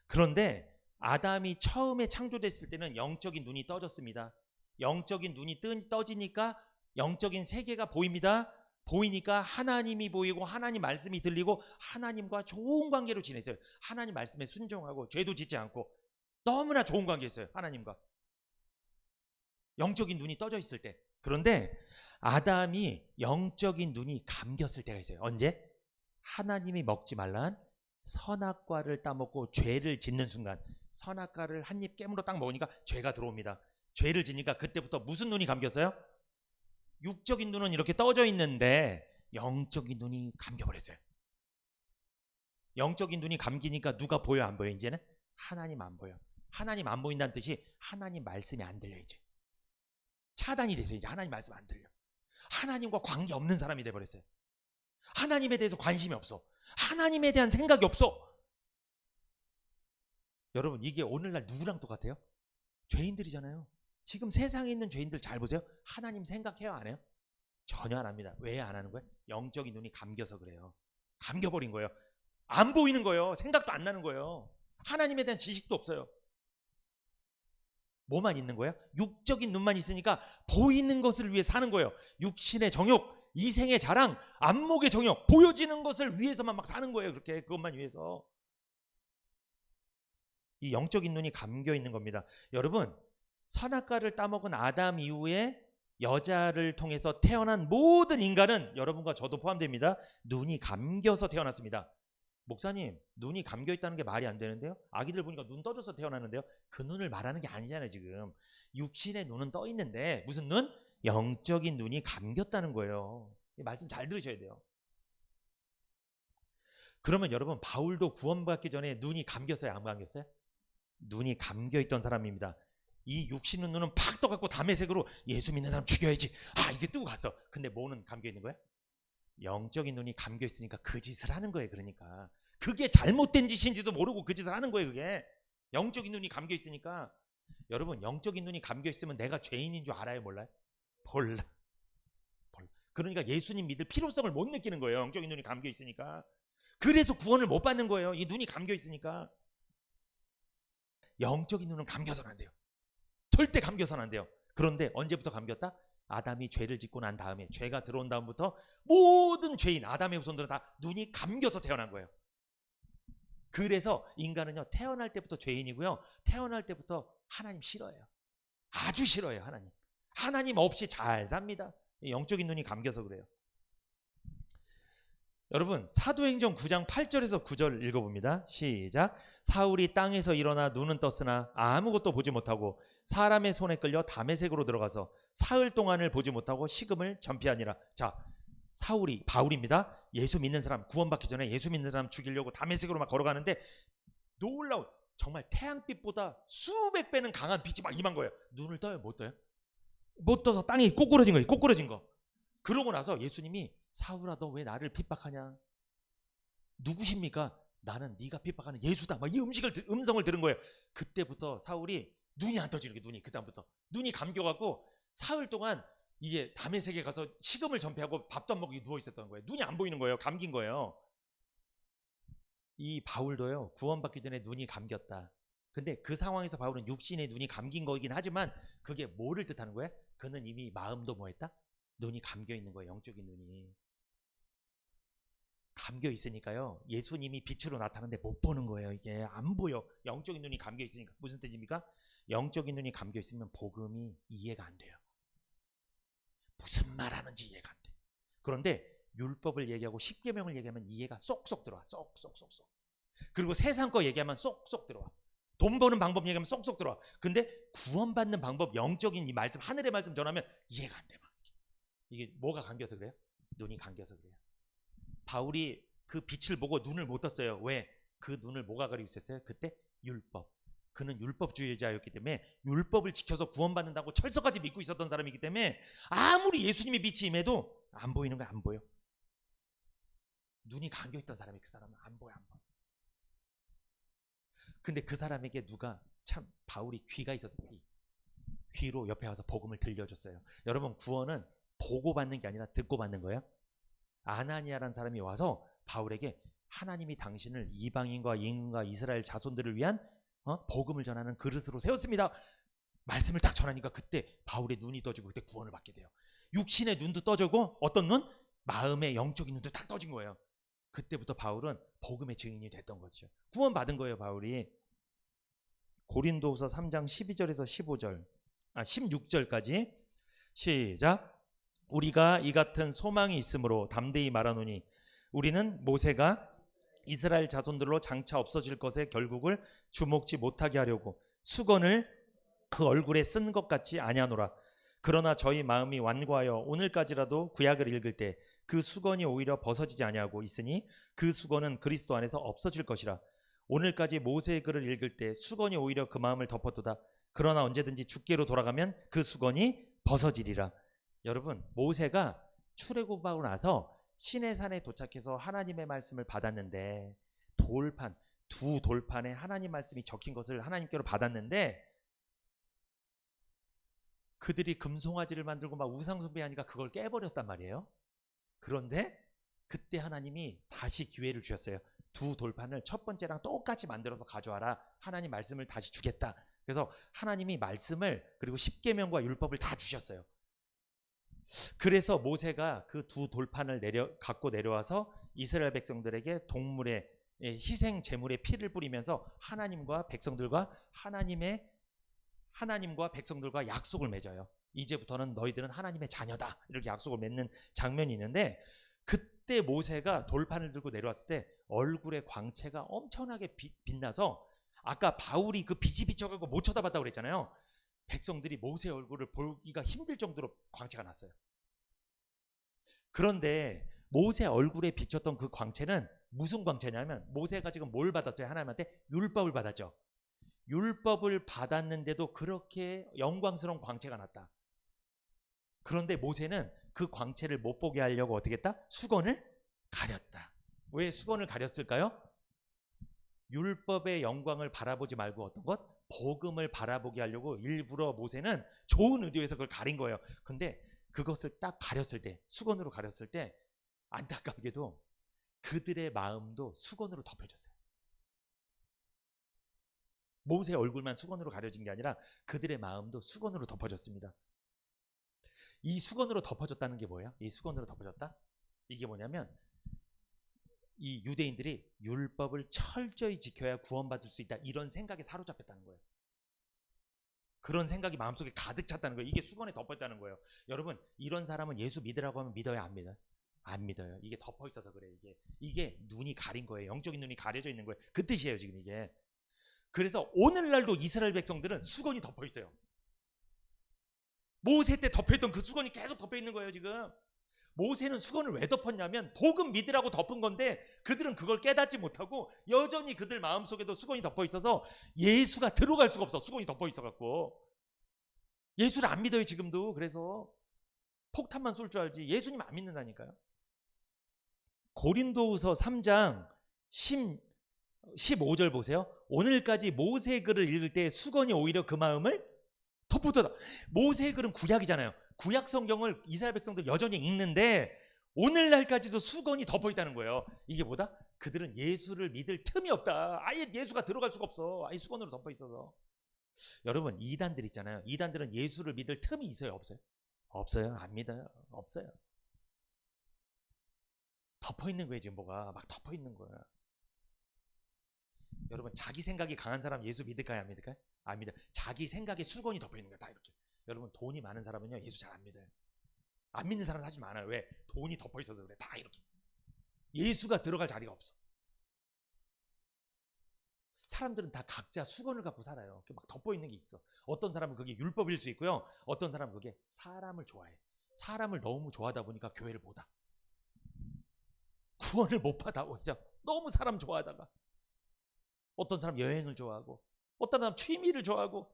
그런데 아담이 처음에 창조됐을 때는 영적인 눈이 떠졌습니다. 영적인 눈이 떠지니까 영적인 세계가 보입니다. 보이니까 하나님이 보이고 하나님 말씀이 들리고 하나님과 좋은 관계로 지냈어요. 하나님 말씀에 순종하고 죄도 짓지 않고 너무나 좋은 관계였어요, 하나님과. 영적인 눈이 떠져 있을 때. 그런데 아담이 영적인 눈이 감겼을 때가 있어요. 언제? 하나님이 먹지 말란 선악과를 따먹고 죄를 짓는 순간, 선악과를 한 입 깨물어 딱 먹으니까 죄가 들어옵니다. 죄를 지니까 그때부터 무슨 눈이 감겼어요? 육적인 눈은 이렇게 떠져 있는데 영적인 눈이 감겨버렸어요. 영적인 눈이 감기니까 누가 보여, 안 보여? 이제는 하나님 안 보여. 하나님 안 보인다는 뜻이 하나님 말씀이 안 들려. 이제 차단이 돼서 이제 하나님 말씀 안 들려. 하나님과 관계 없는 사람이 돼버렸어요. 하나님에 대해서 관심이 없어. 하나님에 대한 생각이 없어. 여러분 이게 오늘날 누구랑 똑같아요? 죄인들이잖아요. 지금 세상에 있는 죄인들 잘 보세요. 하나님 생각해요, 안 해요? 전혀 안 합니다. 왜 안 하는 거예요? 영적인 눈이 감겨서 그래요. 감겨버린 거예요. 안 보이는 거예요. 생각도 안 나는 거예요. 하나님에 대한 지식도 없어요. 뭐만 있는 거예요? 육적인 눈만 있으니까 보이는 것을 위해 사는 거예요. 육신의 정욕, 이생의 자랑, 안목의 정욕, 보여지는 것을 위해서만 막 사는 거예요. 그렇게 그것만 위해서. 이 영적인 눈이 감겨 있는 겁니다. 여러분, 선악과를 따먹은 아담 이후에 여자를 통해서 태어난 모든 인간은 여러분과 저도 포함됩니다. 눈이 감겨서 태어났습니다. 목사님, 눈이 감겨 있다는 게 말이 안 되는데요? 아기들 보니까 눈 떠져서 태어나는데요? 그 눈을 말하는 게 아니잖아요. 지금 육신의 눈은 떠 있는데 무슨 눈? 영적인 눈이 감겼다는 거예요. 이 말씀 잘 들으셔야 돼요. 그러면 여러분, 바울도 구원받기 전에 눈이 감겼어요? 안 감겼어요? 눈이 감겨 있던 사람입니다. 이 육신의 눈은 팍 떠갖고 담의색으로 예수 믿는 사람 죽여야지, 이게 뜨고 갔어. 근데 뭐는 감겨 있는 거야? 영적인 눈이 감겨 있으니까 그 짓을 하는 거예요. 그러니까 그게 잘못된 짓인지도 모르고 그 짓을 하는 거예요. 그게 영적인 눈이 감겨 있으니까. 여러분, 영적인 눈이 감겨 있으면 내가 죄인인 줄 알아요? 몰라요? 몰라. 그러니까 예수님 믿을 필요성을 못 느끼는 거예요. 영적인 눈이 감겨 있으니까. 그래서 구원을 못 받는 거예요. 이 눈이 감겨 있으니까. 영적인 눈은 감겨서는 안 돼요. 절대 감겨서는 안 돼요. 그런데 언제부터 감겼다? 아담이 죄를 짓고 난 다음에, 죄가 들어온 다음부터 모든 죄인, 아담의 후손들은 다 눈이 감겨서 태어난 거예요. 그래서 인간은요, 태어날 때부터 죄인이고요, 태어날 때부터 하나님 싫어해요. 아주 싫어해요. 하나님 없이 잘 삽니다. 영적인 눈이 감겨서 그래요. 여러분, 사도행전 9장 8절에서 9절 읽어봅니다. 시작. 사울이 땅에서 일어나 눈은 떴으나 아무것도 보지 못하고 사람의 손에 끌려 다메섹으로 들어가서 사흘 동안을 보지 못하고 식음을 전폐하니라. 자, 사울이, 바울입니다. 예수 믿는 사람, 구원받기 전에 예수 믿는 사람 죽이려고 다메섹으로 막 걸어가는데 놀라운, 정말 태양빛보다 수백 배는 강한 빛이 막 임한 거예요. 눈을 떠요? 못 떠요? 못 떠서 땅이 꼬꾸러진 거예요. 꼬꾸러진 거. 그러고 나서 예수님이, 사울아, 너 왜 나를 핍박하냐? 누구십니까? 나는 네가 핍박하는 예수다. 막 이 음성을 들은 거예요. 그때부터 사울이 눈이 안 떠지는 거예요. 눈이 그다음부터 눈이 감겨갖고 사흘 동안 이제 다메섹에 가서 식음을 전폐하고 밥도 안 먹고 누워 있었던 거예요. 눈이 안 보이는 거예요. 감긴 거예요. 이 바울도요, 구원받기 전에 눈이 감겼다. 근데 그 상황에서 바울은 육신의 눈이 감긴 거이긴 하지만 그게 뭐를 뜻하는 거예요? 그는 이미 마음도 뭐했다? 눈이 감겨 있는 거예요. 영적인 눈이 감겨 있으니까요, 예수님이 빛으로 나타나는데 못 보는 거예요. 이게 안 보여. 영적인 눈이 감겨 있으니까. 무슨 뜻입니까? 영적인 눈이 감겨 있으면 복음이 이해가 안 돼요. 무슨 말 하는지 이해가 안 돼. 그런데 율법을 얘기하고 십계명을 얘기하면 이해가 쏙쏙 들어와. 쏙쏙쏙쏙. 그리고 세상 거 얘기하면 쏙쏙 들어와. 돈 버는 방법 얘기하면 쏙쏙 들어와. 근데 구원받는 방법, 영적인 이 말씀, 하늘의 말씀 전하면 이해가 안 돼. 이게 뭐가 감겨서 그래요? 눈이 감겨서 그래요. 바울이 그 빛을 보고 눈을 못 떴어요. 왜? 그 눈을 뭐가 가리고 있었어요? 그때 율법. 그는 율법주의자였기 때문에 율법을 지켜서 구원받는다고 철석까지 믿고 있었던 사람이기 때문에 아무리 예수님의 빛이 임해도 안 보이는 거야. 안 보여. 눈이 감겨있던 사람이, 그 사람은 안 보여. 안 보여. 근데 그 사람에게 누가, 참 바울이 귀가 있어서 귀로 옆에 와서 복음을 들려줬어요. 여러분, 구원은 보고 받는 게 아니라 듣고 받는 거예요. 아나니아라는 사람이 와서 바울에게 하나님이 당신을 이방인과 임금과 이스라엘 자손들을 위한 복음을 전하는 그릇으로 세웠습니다. 말씀을 딱 전하니까 그때 바울의 눈이 떠지고 그때 구원을 받게 돼요. 육신의 눈도 떠지고 어떤 눈? 마음의 영적인 눈도 딱 떠진 거예요. 그때부터 바울은 복음의 증인이 됐던 거죠. 구원받은 거예요, 바울이. 고린도후서 3장 12절에서 16절까지 시작. 우리가 이 같은 소망이 있으므로 담대히 말하노니 우리는 모세가 이스라엘 자손들로 장차 없어질 것의 결국을 주목지 못하게 하려고 수건을 그 얼굴에 쓴 것 같이 아니하노라. 그러나 저희 마음이 완고하여 오늘까지라도 구약을 읽을 때 그 수건이 오히려 벗어지지 아니하고 있으니 그 수건은 그리스도 안에서 없어질 것이라. 오늘까지 모세의 글을 읽을 때 수건이 오히려 그 마음을 덮었도다. 그러나 언제든지 주께로 돌아가면 그 수건이 벗어지리라. 여러분, 모세가 출애굽하고 나서 시내산에 도착해서 하나님의 말씀을 받았는데 돌판, 두 돌판에 하나님 말씀이 적힌 것을 하나님께로 받았는데 그들이 금송아지를 만들고 막 우상숭배하니까 그걸 깨버렸단 말이에요. 그런데 그때 하나님이 다시 기회를 주셨어요. 두 돌판을 첫 번째랑 똑같이 만들어서 가져와라. 하나님 말씀을 다시 주겠다. 그래서 하나님이 말씀을 그리고 십계명과 율법을 다 주셨어요. 그래서 모세가 그 두 돌판을 갖고 내려와서 이스라엘 백성들에게 동물의 희생 제물의 피를 뿌리면서 하나님과 백성들과 약속을 맺어요. 이제부터는 너희들은 하나님의 자녀다. 이렇게 약속을 맺는 장면이 있는데 그때 모세가 돌판을 들고 내려왔을 때 얼굴의 광채가 엄청나게 빛나서 아까 바울이 그 빛이 비춰가지고 못 쳐다봤다고 그랬잖아요. 백성들이 모세 얼굴을 보기가 힘들 정도로 광채가 났어요. 그런데 모세 얼굴에 비쳤던 그 광채는 무슨 광채냐면 모세가 지금 뭘 받았어요? 하나님한테 율법을 받았죠. 율법을 받았는데도 그렇게 영광스러운 광채가 났다. 그런데 모세는 그 광채를 못 보게 하려고 어떻게 했다? 수건을 가렸다. 왜 수건을 가렸을까요? 율법의 영광을 바라보지 말고 어떤 것? 복음을 바라보게 하려고 일부러 모세는 좋은 의도에서 그걸 가린 거예요. 근데 그것을 딱 가렸을 때, 수건으로 가렸을 때 안타깝게도 그들의 마음도 수건으로 덮여졌어요. 모세 얼굴만 수건으로 가려진 게 아니라 그들의 마음도 수건으로 덮어졌습니다. 이 수건으로 덮어졌다는 게 뭐예요? 이 수건으로 덮어졌다? 이게 뭐냐면 이 유대인들이 율법을 철저히 지켜야 구원받을 수 있다. 이런 생각에 사로잡혔다는 거예요. 그런 생각이 마음속에 가득 찼다는 거예요. 이게 수건에 덮어있다는 거예요. 여러분, 이런 사람은 예수 믿으라고 하면 믿어요? 안 믿어요? 안 믿어요. 이게 덮어 있어서 그래. 이게 눈이 가린 거예요. 영적인 눈이 가려져 있는 거예요. 그 뜻이에요, 지금 이게. 그래서 오늘날도 이스라엘 백성들은 수건이 덮어 있어요. 모세 때 덮여있던 그 수건이 계속 덮여 있는 거예요, 지금. 모세는 수건을 왜 덮었냐면 복음 믿으라고 덮은 건데 그들은 그걸 깨닫지 못하고 여전히 그들 마음속에도 수건이 덮어 있어서 예수가 들어갈 수가 없어. 수건이 덮어 있어갖고. 예수를 안 믿어요, 지금도. 그래서 폭탄만 쏠 줄 알지 예수님 안 믿는다니까요. 고린도후서 3장 15절 보세요. 오늘까지 모세 글을 읽을 때 수건이 오히려 그 마음을 덮어두다. 모세 글은 구약이잖아요. 구약 성경을 이스라엘 백성들 여전히 읽는데 오늘날까지도 수건이 덮어 있다는 거예요. 이게 뭐다? 그들은 예수를 믿을 틈이 없다. 아예 예수가 들어갈 수가 없어. 아예 수건으로 덮어 있어서. 여러분, 이단들 있잖아요. 이단들은 예수를 믿을 틈이 있어요, 없어요? 없어요. 안 믿어요. 없어요. 덮어 있는 거예요, 지금 뭐가 막 덮어 있는 거야. 여러분, 자기 생각이 강한 사람 예수 믿을까요, 안 믿을까요? 안 믿어요. 자기 생각에 수건이 덮여 있는 거야, 다 이렇게. 여러분, 돈이 많은 사람은요 예수 잘 안 믿어요. 안 믿는 사람 사실 많아요. 왜? 돈이 덮여 있어서 그래. 다 이렇게. 예수가 들어갈 자리가 없어. 사람들은 다 각자 수건을 갖고 살아요. 막 덮여 있는 게 있어. 어떤 사람은 그게 율법일 수 있고요. 어떤 사람은 그게 사람을 좋아해. 사람을 너무 좋아하다 보니까 교회를 못 와. 구원을 못 받아 오히려. 너무 사람 좋아하다가. 어떤 사람 여행을 좋아하고 어떤 사람 취미를 좋아하고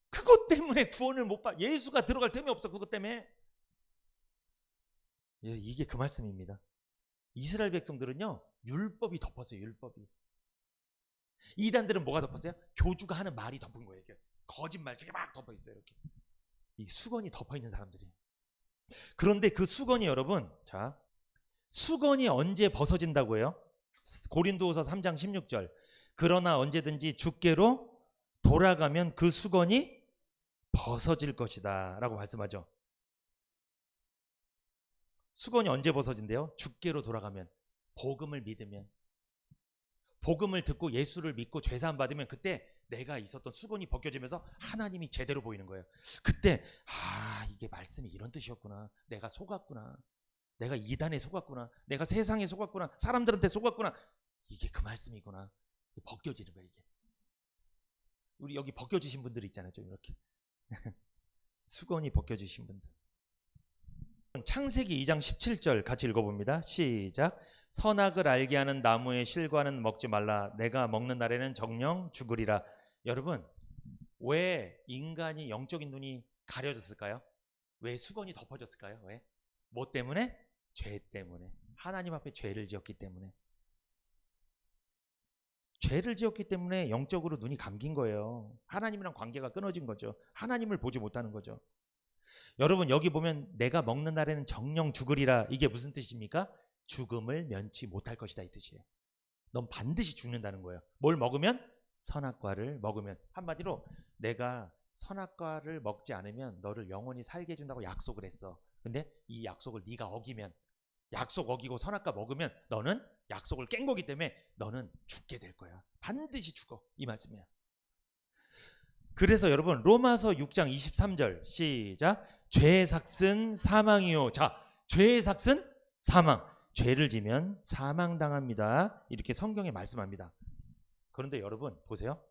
그것 때문에 구원을 못 받아. 예수가 들어갈 틈이 없어. 그것 때문에. 이게 그 말씀입니다. 이스라엘 백성들은요 율법이 덮었어요. 율법이. 이단들은 뭐가 덮었어요? 교주가 하는 말이 덮은 거예요. 이렇게. 거짓말 그게 막 덮어 있어요. 이렇게. 이 수건이 덮어 있는 사람들이. 그런데 그 수건이 여러분, 자, 수건이 언제 벗어진다고 해요? 고린도후서 3장 16절. 그러나 언제든지 주께로 돌아가면 그 수건이 벗어질 것이다 라고 말씀하죠. 수건이 언제 벗어진대요? 주께로 돌아가면. 복음을 믿으면. 복음을 듣고 예수를 믿고 죄사함 받으면 그때 내가 있었던 수건이 벗겨지면서 하나님이 제대로 보이는 거예요. 그때 이게 말씀이 이런 뜻이었구나. 내가 속았구나. 내가 이단에 속았구나. 내가 세상에 속았구나. 사람들한테 속았구나. 이게 그 말씀이구나. 벗겨지는 거야 이게. 우리 여기 벗겨지신 분들 있잖아요. 좀 이렇게. 수건이 벗겨지신 분들. 창세기 2장 17절 같이 읽어봅니다. 시작. 선악을 알게 하는 나무의 실과는 먹지 말라. 내가 먹는 날에는 정령 죽으리라. 여러분, 왜 인간이 영적인 눈이 가려졌을까요? 왜 수건이 덮어졌을까요? 왜? 뭐 때문에? 죄 때문에. 하나님 앞에 죄를 지었기 때문에. 죄를 지었기 때문에 영적으로 눈이 감긴 거예요. 하나님이랑 관계가 끊어진 거죠. 하나님을 보지 못하는 거죠. 여러분 여기 보면 내가 먹는 날에는 정령 죽으리라. 이게 무슨 뜻입니까? 죽음을 면치 못할 것이다 이 뜻이에요. 넌 반드시 죽는다는 거예요. 뭘 먹으면? 선악과를 먹으면. 한마디로 내가 선악과를 먹지 않으면 너를 영원히 살게 해준다고 약속을 했어. 근데 이 약속을 네가 어기면, 약속 어기고 선악과 먹으면 너는 약속을 깬 거기 때문에 너는 죽게 될 거야. 반드시 죽어. 이 말씀이야. 그래서 여러분 로마서 6장 23절 시작. 죄의 삭은 사망이요. 자, 죄의 삭은 사망. 죄를 지면 사망당합니다. 이렇게 성경에 말씀합니다. 그런데 여러분 보세요.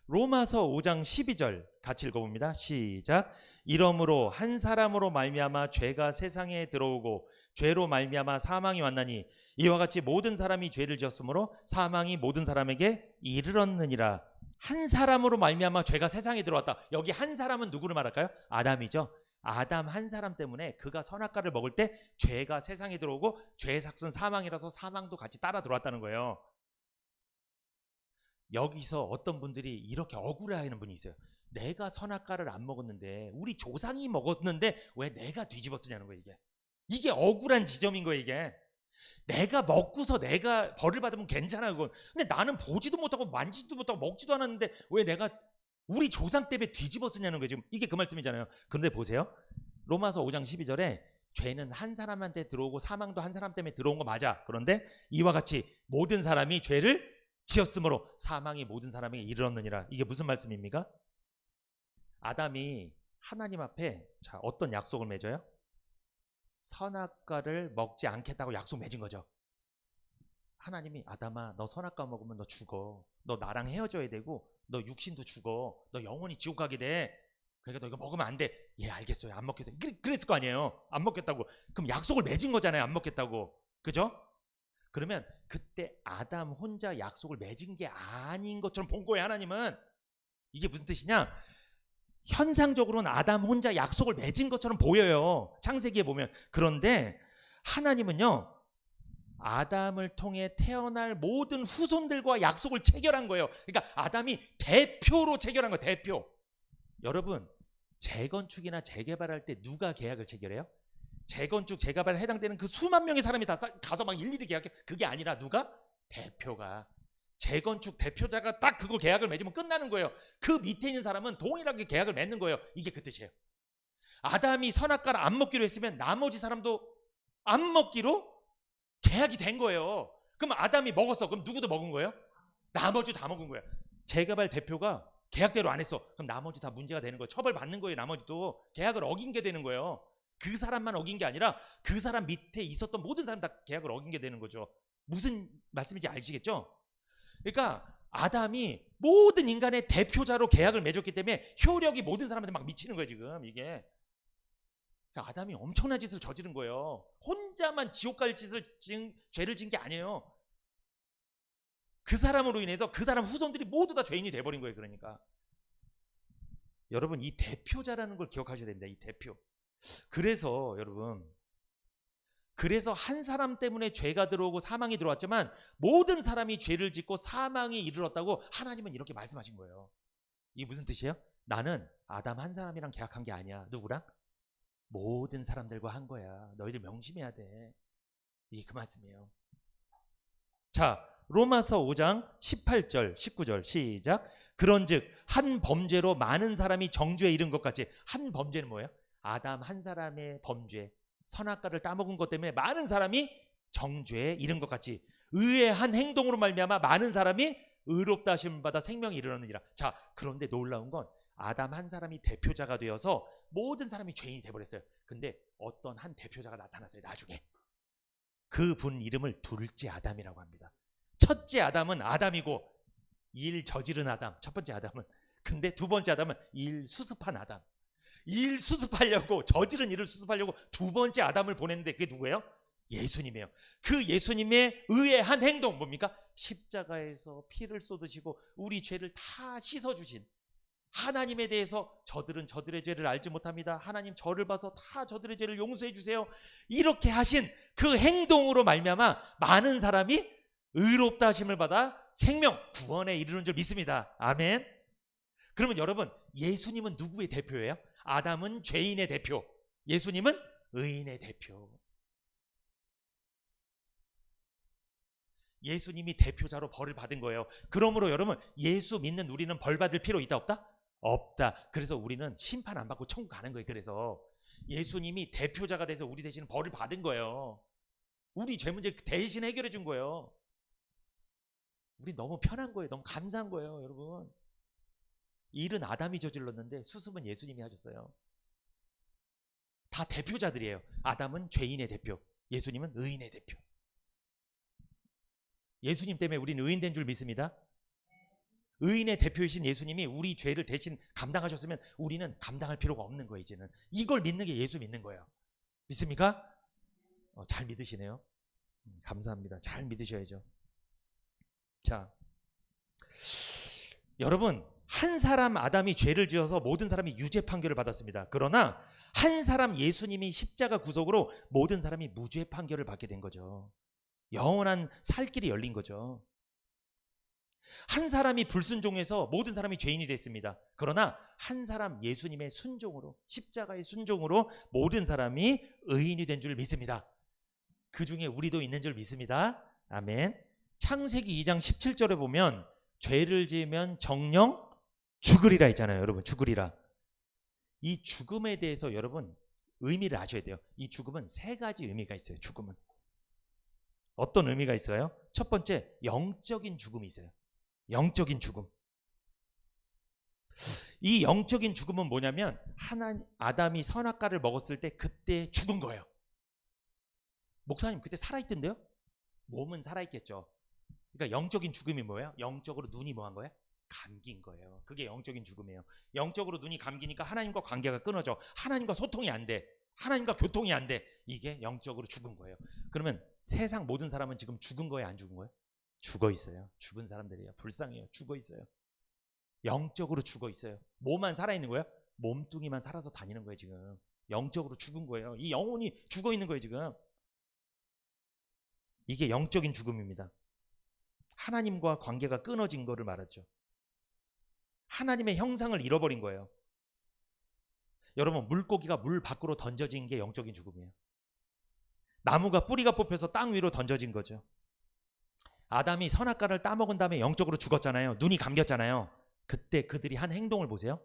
로마서 5장 12절 같이 읽어봅니다. 시작. 이러므로 한 사람으로 말미암아 죄가 세상에 들어오고 죄로 말미암아 사망이 왔나니 이와 같이 모든 사람이 죄를 지었으므로 사망이 모든 사람에게 이르렀느니라. 한 사람으로 말미암아 죄가 세상에 들어왔다. 여기 한 사람은 누구를 말할까요? 아담이죠. 아담 한 사람 때문에 그가 선악과를 먹을 때 죄가 세상에 들어오고 죄의 삭은 사망이라서 사망도 같이 따라 들어왔다는 거예요. 여기서 어떤 분들이 이렇게 억울해하는 분이 있어요. 내가 선악과를 안 먹었는데 우리 조상이 먹었는데 왜 내가 뒤집어 쓰냐는 거예요. 이게 억울한 지점인 거예요. 이게 내가 먹고서 내가 벌을 받으면 괜찮아 그건. 근데 나는 보지도 못하고 만지지도 못하고 먹지도 않았는데 왜 내가 우리 조상 때문에 뒤집어 쓰냐는 거예요. 지금 이게 그 말씀이잖아요. 그런데 보세요. 로마서 5장 12절에 죄는 한 사람한테 들어오고 사망도 한 사람 때문에 들어온 거 맞아. 그런데 이와 같이 모든 사람이 죄를 지었으므로 사망이 모든 사람에게 이르렀느니라. 이게 무슨 말씀입니까? 아담이 하나님 앞에 자 어떤 약속을 맺어요? 선악과를 먹지 않겠다고 약속 맺은 거죠. 하나님이 아담아 너 선악과 먹으면 너 죽어. 너 나랑 헤어져야 되고 너 육신도 죽어. 너 영원히 지옥 가게 돼. 그러니까 너 이거 먹으면 안 돼. 예 알겠어요. 안 먹겠어요. 그랬을 거 아니에요. 안 먹겠다고. 그럼 약속을 맺은 거잖아요. 안 먹겠다고. 그죠? 그러면 그때 아담 혼자 약속을 맺은 게 아닌 것처럼 본 거예요. 하나님은. 이게 무슨 뜻이냐? 현상적으로는 아담 혼자 약속을 맺은 것처럼 보여요. 창세기에 보면. 그런데 하나님은요. 아담을 통해 태어날 모든 후손들과 약속을 체결한 거예요. 그러니까 아담이 대표로 체결한 거예요. 대표. 여러분 재건축이나 재개발할 때 누가 계약을 체결해요? 재건축, 재개발에 해당되는 그 수만 명의 사람이 다 가서 막 일일이 계약해. 그게 아니라 누가? 대표가. 재건축 대표자가 딱 그거 계약을 맺으면 끝나는 거예요. 그 밑에 있는 사람은 동일하게 계약을 맺는 거예요. 이게 그 뜻이에요. 아담이 선악과를 안 먹기로 했으면 나머지 사람도 안 먹기로 계약이 된 거예요. 그럼 아담이 먹었어. 그럼 누구도 먹은 거예요? 나머지도 다 먹은 거예요. 재개발 대표가 계약대로 안 했어. 그럼 나머지 다 문제가 되는 거예요. 처벌받는 거예요. 나머지도 계약을 어긴 게 되는 거예요. 그 사람만 어긴 게 아니라 그 사람 밑에 있었던 모든 사람 다 계약을 어긴 게 되는 거죠. 무슨 말씀인지 아시겠죠? 그러니까 아담이 모든 인간의 대표자로 계약을 맺었기 때문에 효력이 모든 사람한테 막 미치는 거예요. 지금 이게. 그러니까 아담이 엄청난 짓을 저지른 거예요. 혼자만 지옥 갈 죄를 진 게 아니에요. 그 사람으로 인해서 그 사람 후손들이 모두 다 죄인이 돼버린 거예요. 그러니까 여러분 이 대표자라는 걸 기억하셔야 됩니다. 이 대표. 그래서 여러분 그래서 한 사람 때문에 죄가 들어오고 사망이 들어왔지만 모든 사람이 죄를 짓고 사망이 이르렀다고 하나님은 이렇게 말씀하신 거예요. 이게 무슨 뜻이에요? 나는 아담 한 사람이랑 계약한 게 아니야. 누구랑? 모든 사람들과 한 거야. 너희들 명심해야 돼. 이게 그 말씀이에요. 자, 로마서 5장 18절 19절 시작. 그런즉 한 범죄로 많은 사람이 정죄에 이른 것 같이. 한 범죄는 뭐예요? 아담 한 사람의 범죄, 선악과를 따먹은 것 때문에 많은 사람이 정죄에 이른 것 같이 의의 한 행동으로 말미암아 많은 사람이 의롭다 하심을 받아 생명이 이르렀느니라. 자, 그런데 놀라운 건 아담 한 사람이 대표자가 되어서 모든 사람이 죄인이 돼버렸어요. 근데 어떤 한 대표자가 나타났어요. 나중에 그분 이름을 둘째 아담이라고 합니다. 첫째 아담은 아담이고 일 저지른 아담, 첫 번째 아담은. 근데 두 번째 아담은 일 수습한 아담. 일 수습하려고, 저지른 일을 수습하려고 두 번째 아담을 보냈는데 그게 누구예요? 예수님이에요. 그 예수님의 의의 한 행동 뭡니까? 십자가에서 피를 쏟으시고 우리 죄를 다 씻어주신 하나님에 대해서 저들은 저들의 죄를 알지 못합니다. 하나님 저를 봐서 다 저들의 죄를 용서해 주세요. 이렇게 하신 그 행동으로 말미암아 많은 사람이 의롭다 하심을 받아 생명, 구원에 이르는 줄 믿습니다. 아멘. 그러면 여러분, 예수님은 누구의 대표예요? 아담은 죄인의 대표, 예수님은 의인의 대표. 예수님이 대표자로 벌을 받은 거예요. 그러므로 여러분, 예수 믿는 우리는 벌 받을 필요 있다 없다? 없다. 그래서 우리는 심판 안 받고 천국 가는 거예요. 그래서 예수님이 대표자가 돼서 우리 대신 벌을 받은 거예요. 우리 죄 문제 대신 해결해 준 거예요. 우리 너무 편한 거예요. 너무 감사한 거예요, 여러분. 일은 아담이 저질렀는데 수습은 예수님이 하셨어요. 다 대표자들이에요. 아담은 죄인의 대표, 예수님은 의인의 대표. 예수님 때문에 우리는 의인된 줄 믿습니다. 의인의 대표이신 예수님이 우리 죄를 대신 감당하셨으면 우리는 감당할 필요가 없는 거예요. 이제는 이걸 믿는 게 예수 믿는 거예요. 믿습니까? 잘 믿으시네요. 감사합니다. 잘 믿으셔야죠. 자, 여러분, 한 사람 아담이 죄를 지어서 모든 사람이 유죄 판결을 받았습니다. 그러나 한 사람 예수님이 십자가 구속으로 모든 사람이 무죄 판결을 받게 된 거죠. 영원한 살 길이 열린 거죠. 한 사람이 불순종해서 모든 사람이 죄인이 됐습니다. 그러나 한 사람 예수님의 순종으로, 십자가의 순종으로 모든 사람이 의인이 된 줄 믿습니다. 그 중에 우리도 있는 줄 믿습니다. 아멘. 창세기 2장 17절에 보면 죄를 지으면 정령 죽으리라 있잖아요. 여러분, 죽으리라. 이 죽음에 대해서 여러분 의미를 아셔야 돼요. 이 죽음은 세 가지 의미가 있어요. 죽음은 어떤 의미가 있어요? 첫 번째, 영적인 죽음이 있어요. 영적인 죽음. 이 영적인 죽음은 뭐냐면 아담이 선악과를 먹었을 때 그때 죽은 거예요. 목사님 그때 살아있던데요? 몸은 살아있겠죠. 그러니까 영적인 죽음이 뭐예요? 영적으로 눈이 뭐한 거예요? 감긴 거예요. 그게 영적인 죽음이에요. 영적으로 눈이 감기니까 하나님과 관계가 끊어져. 하나님과 소통이 안 돼. 하나님과 교통이 안 돼. 이게 영적으로 죽은 거예요. 그러면 세상 모든 사람은 지금 죽은 거예요? 안 죽은 거예요? 죽어 있어요. 죽은 사람들이에요. 불쌍해요. 죽어 있어요. 영적으로 죽어 있어요. 뭐만 살아있는 거예요? 몸뚱이만 살아서 다니는 거예요. 지금 영적으로 죽은 거예요. 이 영혼이 죽어 있는 거예요. 지금 이게 영적인 죽음입니다. 하나님과 관계가 끊어진 거를 말하죠. 하나님의 형상을 잃어버린 거예요. 여러분, 물고기가 물 밖으로 던져진 게 영적인 죽음이에요. 나무가 뿌리가 뽑혀서 땅 위로 던져진 거죠. 아담이 선악과를 따먹은 다음에 영적으로 죽었잖아요. 눈이 감겼잖아요. 그때 그들이 한 행동을 보세요.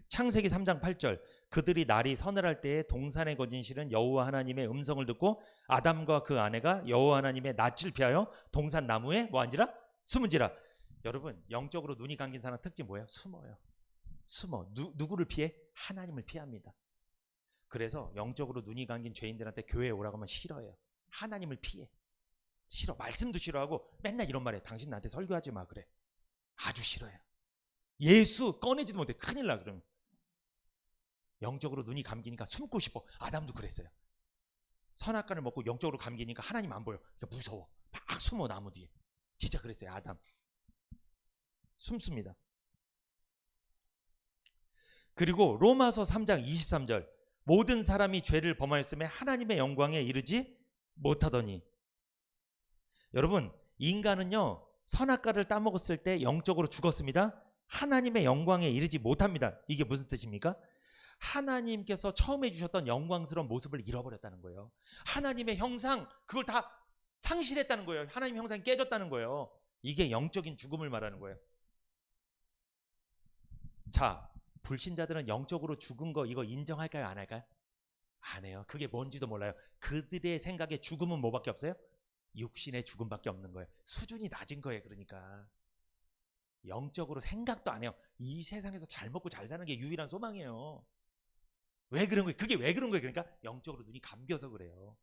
창세기 3장 8절, 그들이 날이 서늘할 때에 동산에 거진 실은 여호와 하나님의 음성을 듣고 아담과 그 아내가 여호와 하나님의 낯을 피하여 동산 나무에 뭐한지라? 숨은지라. 여러분, 영적으로 눈이 감긴 사람 특징 뭐예요? 숨어요. 숨어. 누구를 피해? 하나님을 피합니다. 그래서 영적으로 눈이 감긴 죄인들한테 교회에 오라고 하면 싫어해요. 하나님을 피해. 싫어. 말씀도 싫어하고 맨날 이런 말해. 당신 나한테 설교하지 마 그래. 아주 싫어요. 예수 꺼내지도 못해. 큰일 나 그러면. 영적으로 눈이 감기니까 숨고 싶어. 아담도 그랬어요. 선악과를 먹고 영적으로 감기니까 하나님 안 보여. 그러니까 무서워. 막 숨어 나무 뒤에. 진짜 그랬어요. 아담. 숨습니다. 그리고 로마서 3장 23절, 모든 사람이 죄를 범하였음에 하나님의 영광에 이르지 못하더니. 여러분, 인간은요 선악과를 따먹었을 때 영적으로 죽었습니다. 하나님의 영광에 이르지 못합니다. 이게 무슨 뜻입니까? 하나님께서 처음 해주셨던 영광스러운 모습을 잃어버렸다는 거예요. 하나님의 형상, 그걸 다 상실했다는 거예요. 하나님의 형상이 깨졌다는 거예요. 이게 영적인 죽음을 말하는 거예요. 자, 불신자들은 영적으로 죽은 거 이거 인정할까요? 안 할까요? 안 해요. 그게 뭔지도 몰라요. 그들의 생각에 죽음은 뭐밖에 없어요? 육신의 죽음밖에 없는 거예요. 수준이 낮은 거예요. 그러니까 영적으로 생각도 안 해요. 이 세상에서 잘 먹고 잘 사는 게 유일한 소망이에요. 왜 그런 거예요? 그게 왜 그런 거예요? 그러니까 영적으로 눈이 감겨서 그래요.